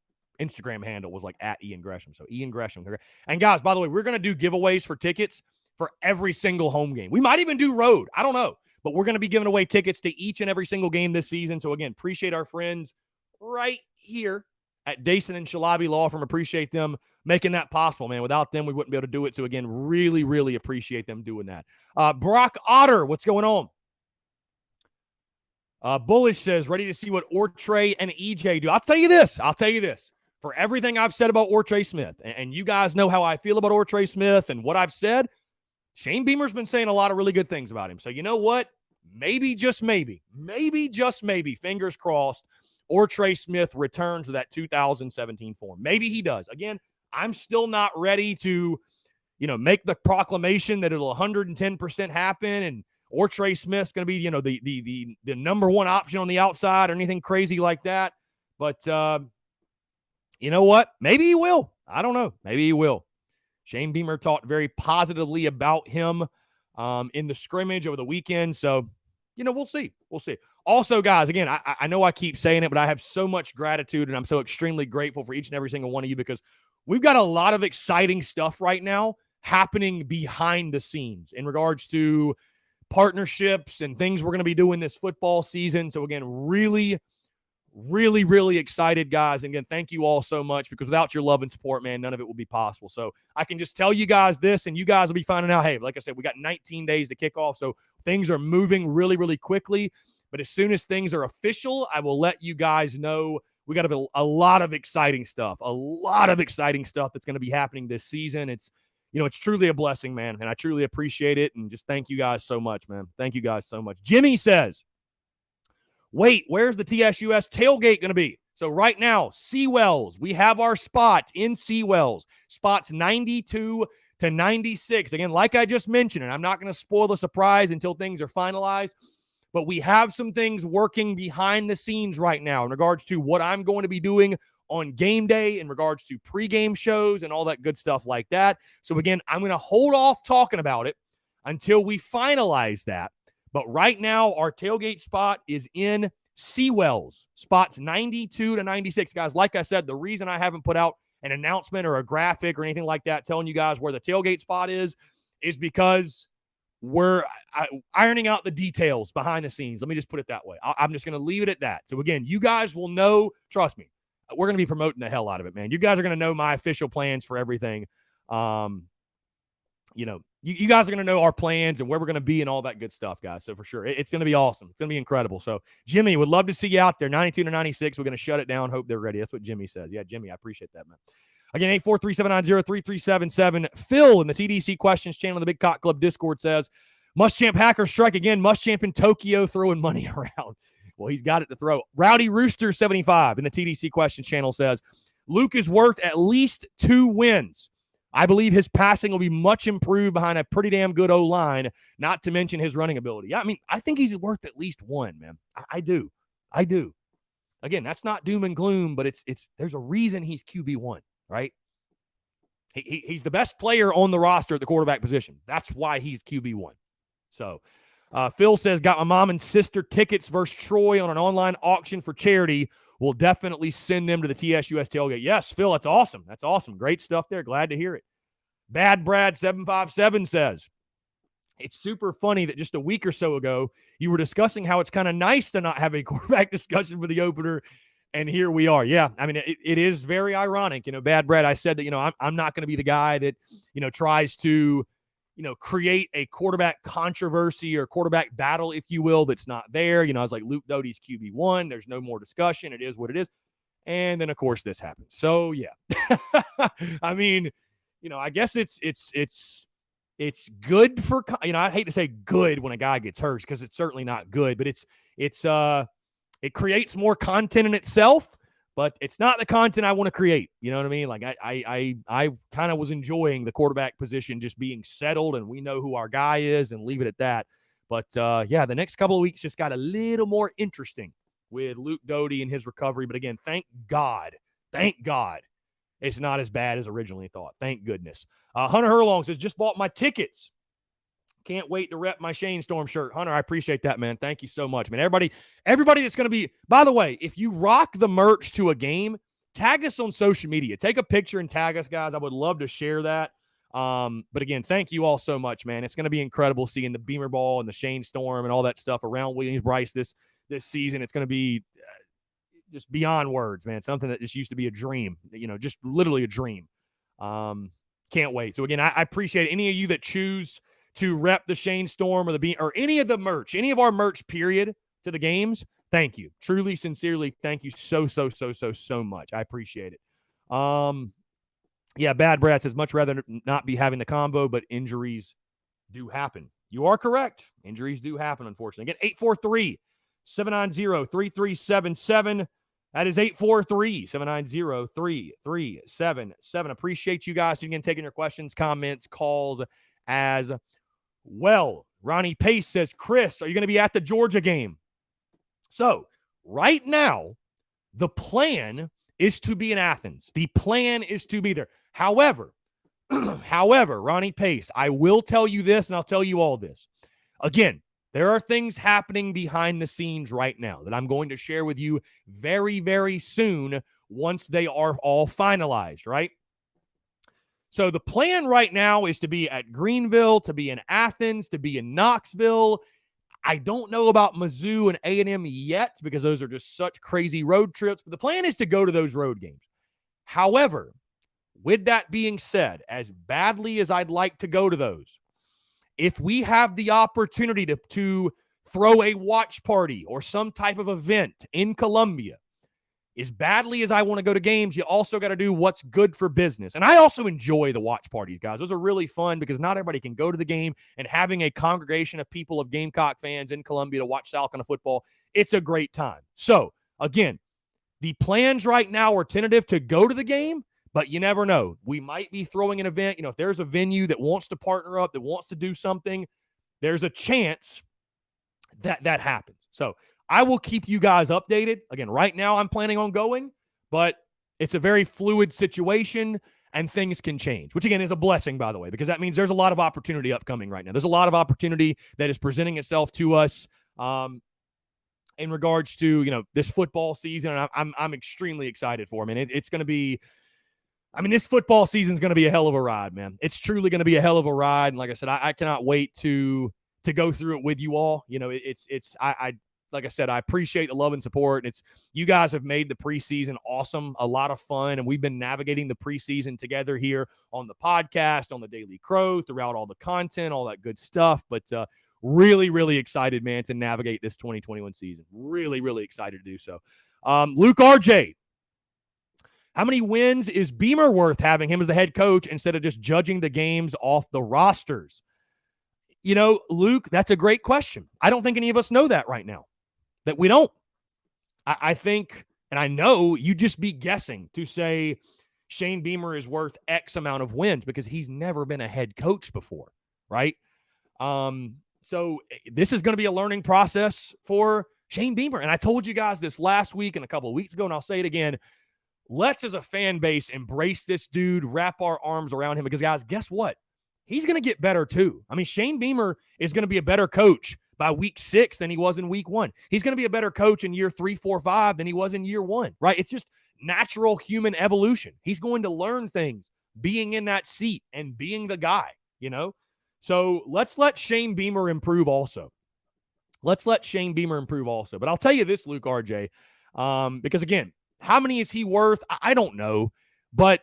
Speaker 1: Instagram handle was like @Ian Gresham. So Ian Gresham. And guys, by the way, we're going to do giveaways for tickets for every single home game. We might even do road. I don't know. But we're going to be giving away tickets to each and every single game this season. So again, appreciate our friends right here at Dason and Shalabi Law Firm. Appreciate them making that possible, man. Without them, we wouldn't be able to do it. So again, really, really appreciate them doing that. Brock Otter, what's going on? Bullish says, ready to see what Ortre and EJ do. I'll tell you this. For everything I've said about Ortre Smith, and you guys know how I feel about Ortre Smith and what I've said, Shane Beamer's been saying a lot of really good things about him. So you know what? Maybe, just maybe, fingers crossed, Ortre Smith returns to that 2017 form. Maybe he does. Again, I'm still not ready to, make the proclamation that it'll 110% happen and Ortre Smith's going to be, the number one option on the outside or anything crazy like that. But you know what? Maybe he will. I don't know. Maybe he will. Shane Beamer talked very positively about him in the scrimmage over the weekend. So, we'll see. Also, guys, again, I know I keep saying it, but I have so much gratitude and I'm so extremely grateful for each and every single one of you because we've got a lot of exciting stuff right now happening behind the scenes in regards to partnerships and things we're going to be doing this football season. So again, really, really, really excited, guys. And again, thank you all so much because without your love and support, man, none of it will be possible. So I can just tell you guys this and you guys will be finding out, hey, like I said, we got 19 days to kick off. So things are moving really, really quickly. But as soon as things are official, I will let you guys know. We got a lot of exciting stuff, that's going to be happening this season. It's truly a blessing, man. And I truly appreciate it. And just thank you guys so much, man. Thank you guys so much. Jimmy says, wait, where's the TSUS tailgate going to be? So right now, Seawells, we have our spot in Seawells, spots 92 to 96. Again, like I just mentioned, and I'm not going to spoil the surprise until things are finalized, but we have some things working behind the scenes right now in regards to what I'm going to be doing on game day, in regards to pregame shows and all that good stuff like that. So again, I'm going to hold off talking about it until we finalize that. But right now, our tailgate spot is in Seawells, spots 92 to 96. Guys, like I said, the reason I haven't put out an announcement or a graphic or anything like that telling you guys where the tailgate spot is because we're ironing out the details behind the scenes. Let me just put it that way. I'm just going to leave it at that. So again, you guys will know, trust me, we're going to be promoting the hell out of it, man. You guys are going to know my official plans for everything. You guys are going to know our plans and where we're going to be and all that good stuff, guys. So for sure, it's going to be awesome. It's going to be incredible. So Jimmy, would love to see you out there. 92 to 96. We're going to shut it down. Hope they're ready. That's what Jimmy says. Yeah, Jimmy, I appreciate that, man. Again, 843-790-3377. Phil in the TDC Questions channel in the Big Cock Club Discord says, Muschamp Hackers strike again. Muschamp in Tokyo throwing money around. Well, he's got it to throw. Rowdy Rooster 75 in the TDC Questions channel says, Luke is worth at least 2 wins. I believe his passing will be much improved behind a pretty damn good O-line, not to mention his running ability. I mean, I think he's worth at least 1, man. I do. Again, that's not doom and gloom, but it's there's a reason he's QB1. Right? He's the best player on the roster at the quarterback position. That's why he's QB1. So Phil says, got my mom and sister tickets versus Troy on an online auction for charity. We'll definitely send them to the TSUS tailgate. Yes, Phil, that's awesome. That's awesome. Great stuff there. Glad to hear it. Bad Brad 757 says, it's super funny that just a week or so ago, you were discussing how it's kind of nice to not have a quarterback discussion for the opener. And here we are. Yeah, I mean, it is very ironic. Bad Brad, I said that, I'm not going to be the guy that, tries to, create a quarterback controversy or quarterback battle, if you will, that's not there. I was like, Luke Doty's QB1. There's no more discussion. It is what it is. And then, of course, this happens. So, yeah. I mean, I guess it's good for, I hate to say good when a guy gets hurt because it's certainly not good, but it creates more content in itself, but it's not the content I want to create. You know what I mean? Like I kind of was enjoying the quarterback position just being settled, and we know who our guy is, and leave it at that. But yeah, the next couple of weeks just got a little more interesting with Luke Doty and his recovery. But again, thank God, it's not as bad as originally thought. Thank goodness. Hunter Herlong says, just bought my tickets. Can't wait to rep my Shane Storm shirt. Hunter, I appreciate that, man. Thank you so much, man. Everybody that's going to be, by the way, if you rock the merch to a game, tag us on social media. Take a picture and tag us, guys. I would love to share that. But again, thank you all so much, man. It's going to be incredible seeing the Beamer Ball and the Shane Storm and all that stuff around Williams-Brice this season. It's going to be just beyond words, man. Something that just used to be a dream, just literally a dream. Can't wait. So again, I appreciate any of you that choose to rep the Shane Storm or any of the merch, any of our merch, period, to the games. Thank you. Truly, sincerely, thank you so much. I appreciate it. Yeah, Bad Brad says, much rather not be having the combo, but injuries do happen. You are correct. Injuries do happen, unfortunately. Again, 843-790-3377. That is 843-790-3377. Appreciate you guys again taking your questions, comments, calls as well. Ronnie Pace says, Chris, are you going to be at the Georgia game? So right now, the plan is to be in Athens. The plan is to be there. However, Ronnie Pace, I will tell you this, and I'll tell you all this. Again, there are things happening behind the scenes right now that I'm going to share with you very, very soon once they are all finalized, right? So the plan right now is to be at Greenville, to be in Athens, to be in Knoxville. I don't know about Mizzou and A&M yet because those are just such crazy road trips. But the plan is to go to those road games. However, with that being said, as badly as I'd like to go to those, if we have the opportunity to throw a watch party or some type of event in Columbia, as badly as I want to go to games, you also got to do what's good for business. And I also enjoy the watch parties, guys. Those are really fun because not everybody can go to the game, and having a congregation of people, of Gamecock fans in Columbia to watch South Carolina football, it's a great time. So, again, the plans right now are tentative to go to the game, but you never know. We might be throwing an event. If there's a venue that wants to partner up, that wants to do something, there's a chance that happens. So I will keep you guys updated. Again, right now I'm planning on going, but it's a very fluid situation and things can change, which again is a blessing, by the way, because that means there's a lot of opportunity upcoming right now. There's a lot of opportunity that is presenting itself to us in regards to, this football season. And I'm extremely excited for them. And it's going to be, this football season is going to be a hell of a ride, man. It's truly going to be a hell of a ride. And like I said, I cannot wait to go through it with you all. Like I said, I appreciate the love and support. And you guys have made the preseason awesome, a lot of fun. And we've been navigating the preseason together here on the podcast, on the Daily Crow, throughout all the content, all that good stuff. But really, really excited, man, to navigate this 2021 season. Really, really excited to do so. Luke RJ, how many wins is Beamer worth having him as the head coach instead of just judging the games off the rosters? Luke, that's a great question. I don't think any of us know that right now. That we don't. I think, and I know you'd just be guessing to say Shane Beamer is worth X amount of wins because he's never been a head coach before, right? So this is going to be a learning process for Shane Beamer. And I told you guys this last week and a couple of weeks ago, and I'll say it again. Let's, as a fan base, embrace this dude, wrap our arms around him because, guys, guess what? He's going to get better too. Shane Beamer is going to be a better coach by week 6 than he was in week 1. He's going to be a better coach in year 3, 4, 5 than he was in year 1, right? It's just natural human evolution. He's going to learn things being in that seat and being the guy, So let's let Shane Beamer improve also. But I'll tell you this, Luke RJ, because again, How many is he worth? I don't know. But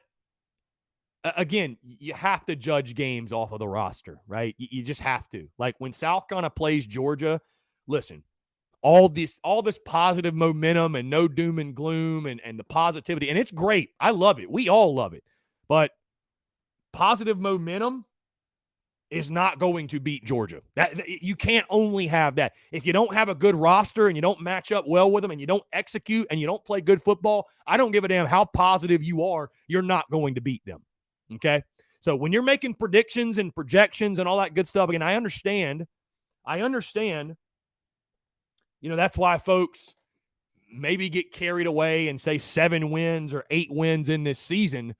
Speaker 1: again, you have to judge games off of the roster, right? You just have to. Like when South Carolina plays Georgia, listen, all this positive momentum and no doom and gloom and the positivity, and it's great. I love it. We all love it. But positive momentum is not going to beat Georgia. You can't only have that. If you don't have a good roster and you don't match up well with them and you don't execute and you don't play good football, I don't give a damn how positive you are, you're not going to beat them. Okay? So when you're making predictions and projections and all that good stuff, again, I understand, that's why folks maybe get carried away and say 7 wins or 8 wins in this season.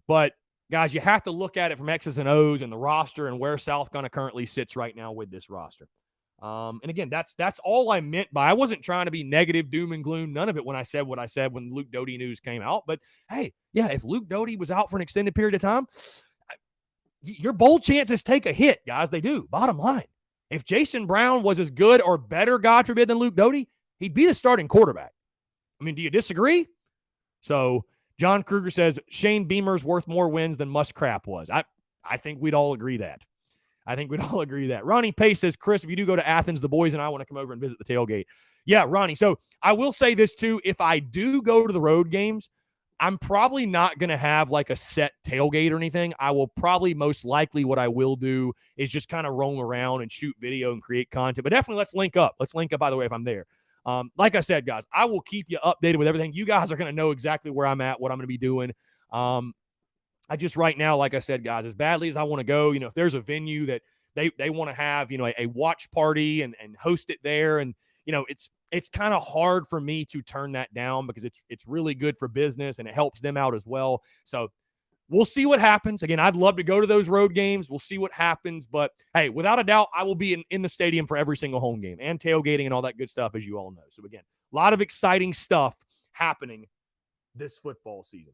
Speaker 1: But guys, you have to look at it from X's and O's and the roster and where South Carolina currently sits right now with this roster. And again, that's all I meant by, I wasn't trying to be negative, doom and gloom, none of it when I said what I said when Luke Doty news came out. But hey, yeah, if Luke Doty was out for an extended period of time, your bowl chances take a hit, guys. They do, bottom line. If Jason Brown was as good or better, God forbid, than Luke Doty, he'd be the starting quarterback. I mean, do you disagree? So John Kruger says Shane Beamer's worth more wins than Muscrap was. I think we'd all agree that. Ronnie Pace says, Chris, if you do go to Athens, the boys and I want to come over and visit the tailgate. Yeah, Ronnie. So I will say this too. If I do go to the road games, I'm probably not going to have like a set tailgate or anything. I will probably most likely what I will do is just kind of roam around and shoot video and create content. But definitely let's link up. By the way, if I'm there. Like I said, guys, I will keep you updated with everything. You guys are going to know exactly where I'm at, what I'm going to be doing. I just right now, like I said, guys, as badly as I want to go, if there's a venue that they want to have, a watch party and host it there. And, it's kind of hard for me to turn that down because it's really good for business and it helps them out as well. So we'll see what happens. Again, I'd love to go to those road games. We'll see what happens. But, hey, without a doubt, I will be in the stadium for every single home game and tailgating and all that good stuff, as you all know. So, again, a lot of exciting stuff happening this football season.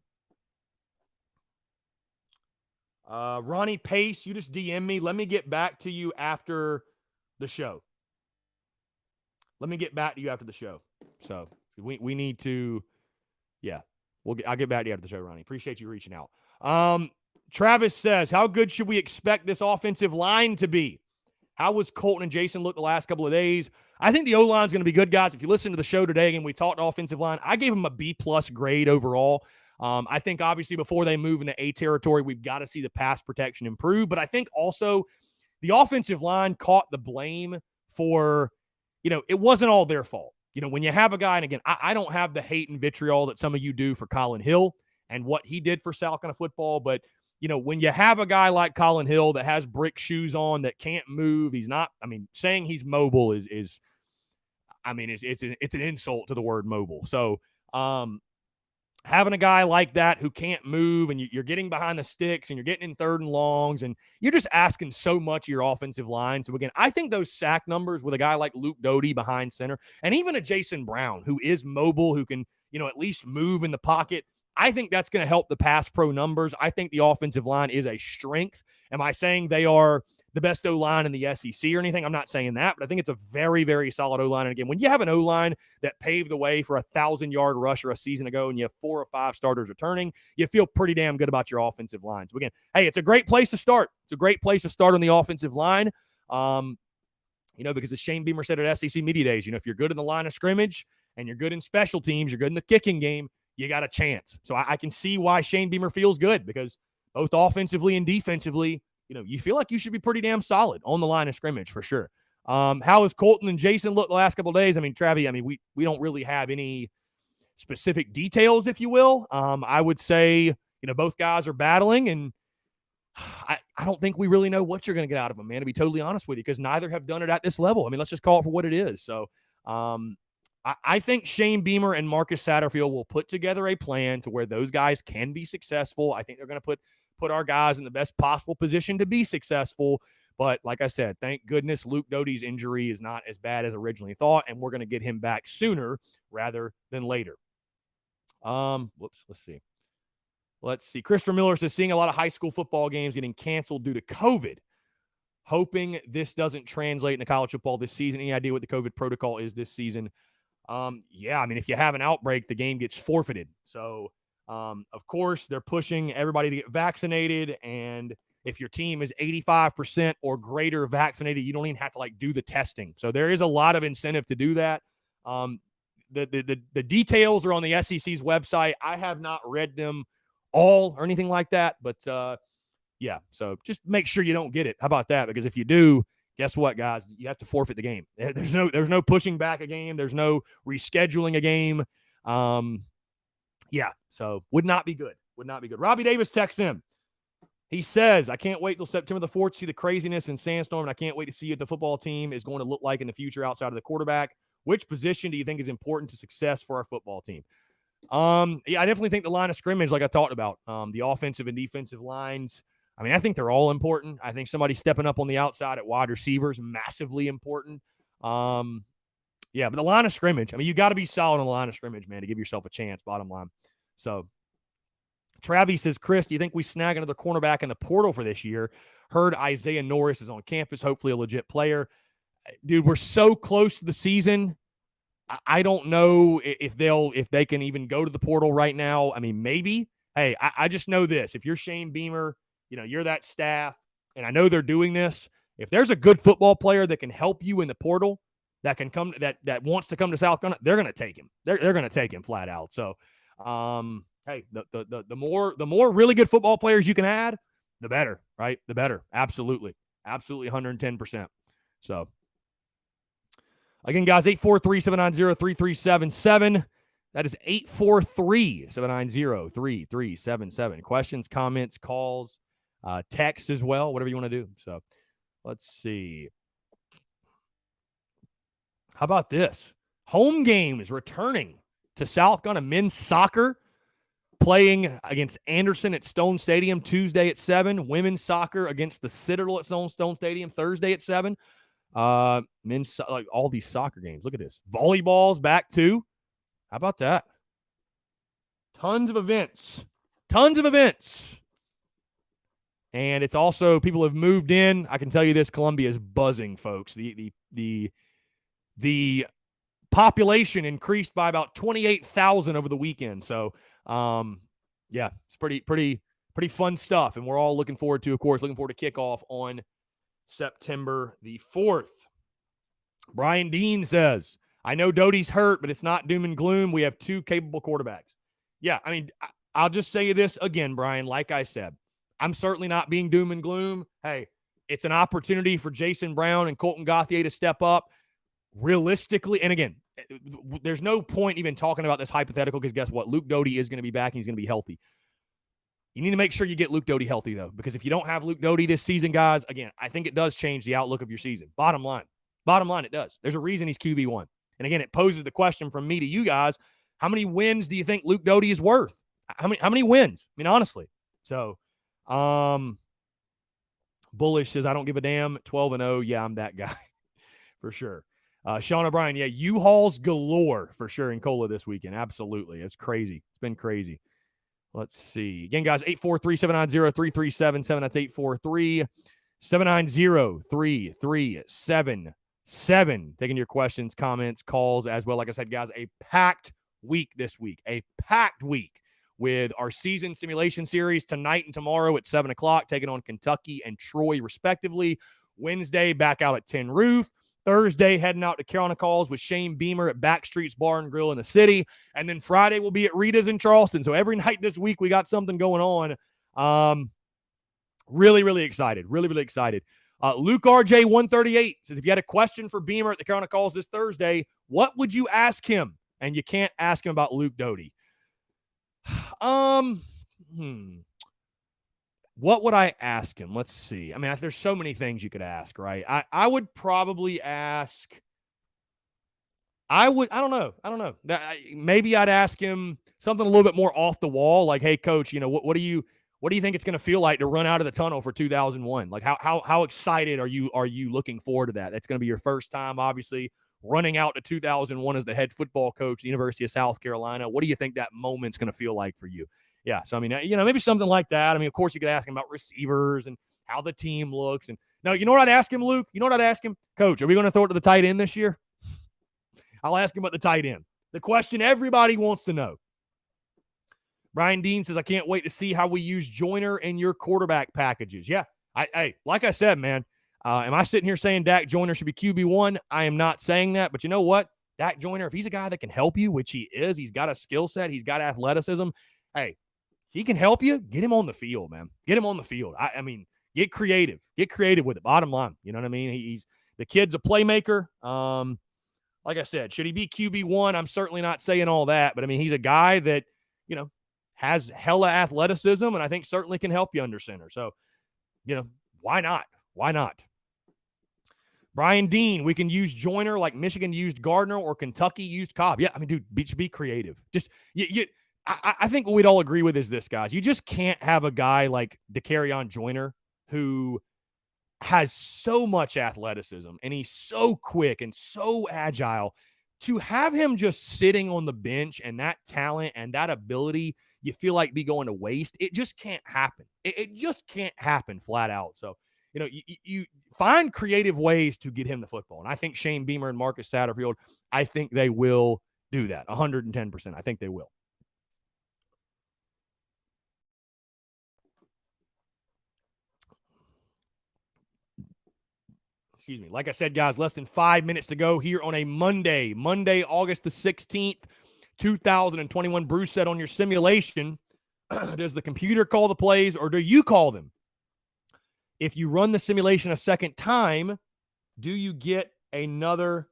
Speaker 1: Ronnie Pace, you just DM me. Let me get back to you after the show. So we need to, yeah, I'll get back to you after the show, Ronnie. Appreciate you reaching out. Travis says, how good should we expect this offensive line to be? How was Colton and Jason look the last couple of days? I think the O-line is going to be good, guys. If you listen to the show today and we talked offensive line, I gave them a B+ grade overall. I think obviously before they move into A territory, we've got to see the pass protection improve. But I think also the offensive line caught the blame for, it wasn't all their fault. When you have a guy, and again, I don't have the hate and vitriol that some of you do for Colin Hill and what he did for South Carolina football. But, when you have a guy like Colin Hill that has brick shoes on, that can't move, he's not, saying he's mobile is it's an insult to the word mobile. So, having a guy like that who can't move and you're getting behind the sticks and you're getting in 3rd and longs and you're just asking so much of your offensive line. So again, I think those sack numbers with a guy like Luke Doty behind center and even a Jason Brown who is mobile, who can, at least move in the pocket, I think that's going to help the pass pro numbers. I think the offensive line is a strength. Am I saying they are the best O-line in the SEC or anything? I'm not saying that, but I think it's a very, very solid O-line. And again, when you have an O-line that paved the way for a 1,000-yard rusher a season ago and you have 4 or 5 starters returning, you feel pretty damn good about your offensive line. So again, hey, it's a great place to start. It's a great place to start on the offensive line. Because as Shane Beamer said at SEC Media Days, if you're good in the line of scrimmage and you're good in special teams, you're good in the kicking game, you got a chance. So I can see why Shane Beamer feels good because both offensively and defensively, you feel like you should be pretty damn solid on the line of scrimmage for sure. How has Colton and Jason looked the last couple of days? Travie, we don't really have any specific details, if you will. I would say, both guys are battling, and I don't think we really know what you're going to get out of them, man, to be totally honest with you, because neither have done it at this level. Let's just call it for what it is. So I think Shane Beamer and Marcus Satterfield will put together a plan to where those guys can be successful. I think they're going to put our guys in the best possible position to be successful. But like I said, thank goodness Luke Doty's injury is not as bad as originally thought, and we're going to get him back sooner rather than later. Let's see. Christopher Miller says, seeing a lot of high school football games getting canceled due to COVID. Hoping this doesn't translate into college football this season. Any idea what the COVID protocol is this season? Yeah, I mean, if you have an outbreak, the game gets forfeited. So, of course, they're pushing everybody to get vaccinated. And if your team is 85% or greater vaccinated, you don't even have to do the testing. So there is a lot of incentive to do that. The details are on the SEC's website. I have not read them all or anything like that, but yeah. So just make sure you don't get it. How about that? Because if you do, guess what, guys? You have to forfeit the game. There's no pushing back a game. There's no rescheduling a game. Yeah. So would not be good. Would not be good. Robbie Davis texts him. He says, I can't wait till September the 4th to see the craziness and sandstorm, and I can't wait to see what the football team is going to look like in the future outside of the quarterback. Which position do you think is important to success for our football team? Yeah, I definitely think the line of scrimmage, like I talked about, the offensive and defensive lines. I mean, I think they're all important. I think somebody stepping up on the outside at wide receiver is massively important. Yeah, but the line of scrimmage, I mean, you got to be solid on the line of scrimmage, man, to give yourself a chance, bottom line. So Travis says, Chris, do you think we snag another cornerback in the portal for this year? Heard Isaiah Norris is on campus, hopefully a legit player. Dude, we're so close to the season. I don't know if they can even go to the portal right now. I mean, maybe. Hey, I just know this. If you're Shane Beamer, you're that staff, and I know they're doing this. If there's a good football player that can help you in the portal, that can come that wants to come to South Carolina, they're going to take him. They're going to take him flat out. So, hey, the more really good football players you can add, the better, right? The better. Absolutely. Absolutely 110%. So, again, guys, 843-790-3377. That is 843-790-3377. Questions, comments, calls, text as well, whatever you want to do. So, let's see. How about this? Home games returning to South Carolina men's soccer, playing against Anderson at Stone Stadium Tuesday at 7. Women's soccer against the Citadel at Stone Stadium Thursday at 7. Men's, all these soccer games. Look at this. Volleyball's back too. How about that? Tons of events. And it's also, people have moved in. I can tell you this, Columbia is buzzing, folks. The population increased by about 28,000 over the weekend. So, yeah, it's pretty fun stuff. And we're all looking forward to kickoff on September the 4th. Brian Dean says, I know Doty's hurt, but it's not doom and gloom. We have 2 capable quarterbacks. Yeah, I mean, I'll just say this again, Brian. Like I said, I'm certainly not being doom and gloom. Hey, it's an opportunity for Jason Brown and Colton Gauthier to step up. Realistically, and again, there's no point even talking about this hypothetical, because guess what? Luke Doty is going to be back and he's going to be healthy. You need to make sure you get Luke Doty healthy, though, because if you don't have Luke Doty this season, guys, again, I think it does change the outlook of your season. Bottom line, it does. There's a reason he's QB1. And again, it poses the question from me to you guys, how many wins do you think Luke Doty is worth? How many wins? I mean, honestly. So, Bullish says, I don't give a damn. 12-0. Yeah, I'm that guy for sure. Sean O'Brien, yeah, U-Hauls galore for sure in Cola this weekend. Absolutely. It's crazy. It's been crazy. Let's see. Again, guys, 843-790-3377. That's 843-790-3377. Taking your questions, comments, calls as well. Like I said, guys, a packed week this week. A packed week with our season simulation series tonight and tomorrow at 7 o'clock, taking on Kentucky and Troy, respectively. Wednesday, back out at Tin Roof. Thursday, heading out to Carolina Calls with Shane Beamer at Backstreet's Bar and Grill in the city. And then Friday, we'll be at Rita's in Charleston. So every night this week, we got something going on. Really, really excited. Really, really excited. Luke RJ 138 says, if you had a question for Beamer at the Carolina Calls this Thursday, what would you ask him? And you can't ask him about Luke Doty. What would I ask him? Let's see. I mean, there's so many things you could ask, right? I would probably ask. I don't know. Maybe I'd ask him something a little bit more off the wall, like, hey, coach, what do you think it's going to feel like to run out of the tunnel for 2001? Like, how excited are you looking forward to that? That's going to be your first time, obviously, running out to 2001 as the head football coach at the University of South Carolina. What do you think that moment's going to feel like for you? Yeah, so, I mean, maybe something like that. I mean, of course, you could ask him about receivers and how the team looks. And no, you know what I'd ask him, Luke? You know what I'd ask him? Coach, are we going to throw it to the tight end this year? I'll ask him about the tight end. The question everybody wants to know. Brian Dean says, I can't wait to see how we use Joyner in your quarterback packages. Yeah, like I said, man, am I sitting here saying Dak Joyner should be QB1? I am not saying that, but you know what? Dak Joyner, if he's a guy that can help you, which he is, he's got a skill set, he's got athleticism. Hey, if he can help you, get him on the field, man. Get him on the field. I mean, get creative. Get creative with it. Bottom line, you know what I mean? The kid's a playmaker. Like I said, should he be QB1? I'm certainly not saying all that, but I mean, he's a guy that, you know, has hella athleticism, and I think certainly can help you under center. So, you know, why not? Why not? Brian Dean, we can use Joyner like Michigan used Gardner or Kentucky used Cobb. Yeah, I mean, dude, be creative. Just I think what we'd all agree with is this, guys. You just can't have a guy like Dakereon Joyner who has so much athleticism and he's so quick and so agile. To have him just sitting on the bench and that talent and that ability, you feel like be going to waste. It just can't happen. It just can't happen flat out. So, you know, you find creative ways to get him the football. And I think Shane Beamer and Marcus Satterfield, I think they will do that 110%. I think they will. Excuse me. Like I said, guys, less than 5 minutes to go here on a Monday, August the 16th, 2021. Bruce said on your simulation, does the computer call the plays or do you call them? If you run the simulation a second time, do you get another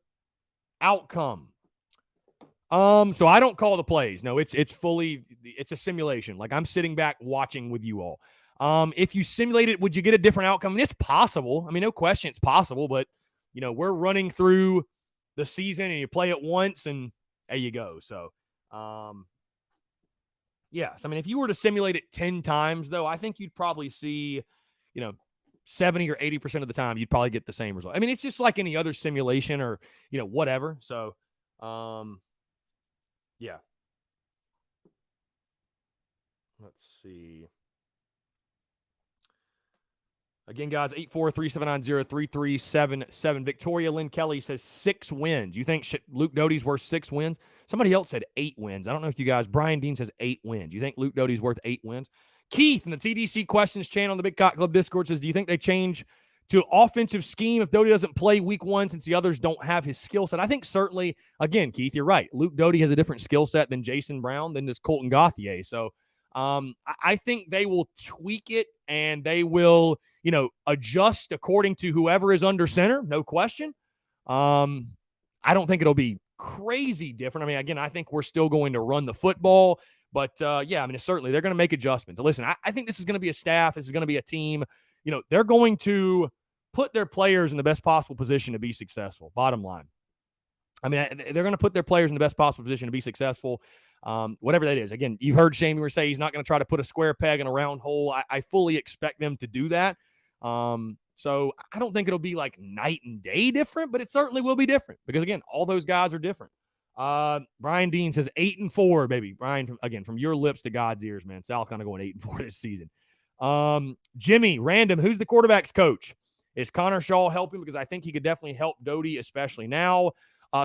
Speaker 1: outcome? So I don't call the plays. No, it's a simulation. Like I'm sitting back watching with you all. If you simulate it, would you get a different outcome? I mean, it's possible. I mean, no question it's possible, but you know, we're running through the season and you play it once and there you go. So, yes. I mean, if you were to simulate it 10 times though, I think you'd probably see, you know, 70 or 80% of the time, you'd probably get the same result. I mean, it's just like any other simulation or, you know, whatever. So, yeah. Let's see. Again, guys, 843-790-3377. Victoria Lynn Kelly says 6 wins. You think Luke Doty's worth 6 wins? Somebody else said 8 wins. I don't know if you guys, Brian Dean says 8 wins. You think Luke Doty's worth 8 wins? Keith in the TDC Questions channel on the Big Cock Club Discord says, do you think they change to offensive scheme if Doty doesn't play week 1 since the others don't have his skill set? I think certainly, again, Keith, you're right. Luke Doty has a different skill set than Jason Brown, than this Colton Gauthier. So I think they will tweak it and they will, you know, adjust according to whoever is under center, no question. I don't think it'll be crazy different. I mean, again, I think we're still going to run the football, but yeah, I mean, certainly they're going to make adjustments. Listen, I think this is going to be a staff. This is going to be a team. You know, they're going to put their players in the best possible position to be successful. Bottom line. I mean, they're going to put their players in the best possible position to be successful, whatever that is. Again, you've heard Shane Beamer say he's not going to try to put a square peg in a round hole. I fully expect them to do that. So I don't think it'll be like night and day different, but it certainly will be different because, again, all those guys are different. Brian Dean says 8-4, baby. Brian, again, from your lips to God's ears, man. Sal kind of going 8-4 this season. Jimmy, random, who's the quarterback's coach? Is Connor Shaw helping? Because I think he could definitely help Doty, especially now.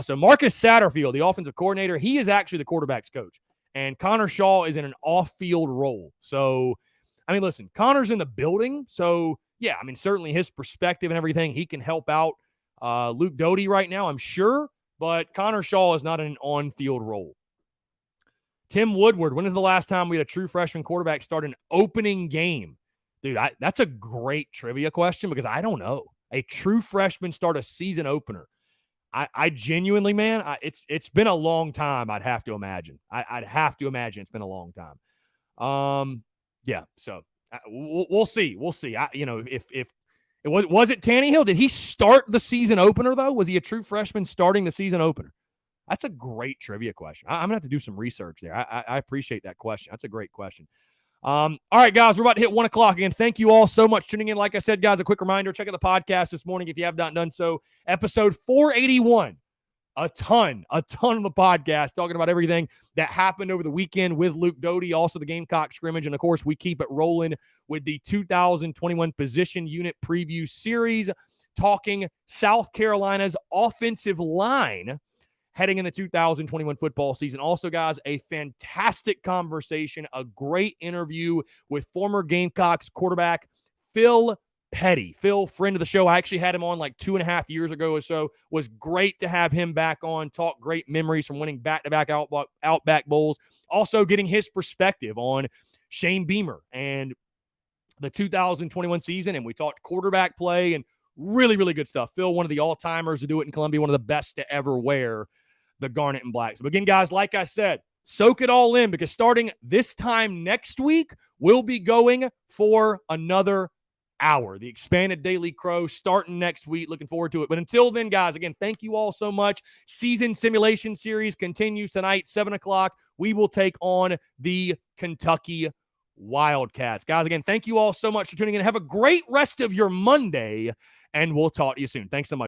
Speaker 1: So Marcus Satterfield, the offensive coordinator, he is actually the quarterback's coach. And Connor Shaw is in an off-field role. So, I mean, listen, Connor's in the building. So, yeah, I mean, certainly his perspective and everything, he can help out Luke Doty right now, I'm sure. But Connor Shaw is not in an on-field role. Tim Woodward, when is the last time we had a true freshman quarterback start an opening game? Dude, that's a great trivia question because I don't know. A true freshman start a season opener. I genuinely, man, it's been a long time. I'd have to imagine. I'd have to imagine it's been a long time. Yeah. So we'll see. We'll see. If it was it Tannehill? Did he start the season opener though? Was he a true freshman starting the season opener? That's a great trivia question. I'm gonna have to do some research there. I appreciate that question. That's a great question. All right, guys, we're about to hit 1 o'clock again. Thank you all so much for tuning in. Like I said, guys, a quick reminder, check out the podcast this morning if you have not done so. Episode 481, a ton of the podcast, talking about everything that happened over the weekend with Luke Doty, also the Gamecock scrimmage, and of course, we keep it rolling with the 2021 Position Unit Preview Series, talking South Carolina's offensive line heading in the 2021 football season. Also, guys, a fantastic conversation, a great interview with former Gamecocks quarterback Phil Petty. Phil, friend of the show. I actually had him on like 2.5 years ago or so. Was great to have him back on, talk great memories from winning back-to-back Outback Bowls. Also getting his perspective on Shane Beamer and the 2021 season. And we talked quarterback play and really, really good stuff. Phil, one of the all-timers to do it in Columbia, one of the best to ever wear the garnet and black. So again, guys, like I said, soak it all in, because starting this time next week, we'll be going for another hour. The expanded Daily Crow starting next week. Looking forward to it. But until then, guys, again, thank you all so much. Season simulation series continues tonight, 7 o'clock. We will take on the Kentucky Wildcats. Guys, again, thank you all so much for tuning in. Have a great rest of your Monday, and we'll talk to you soon. Thanks so much.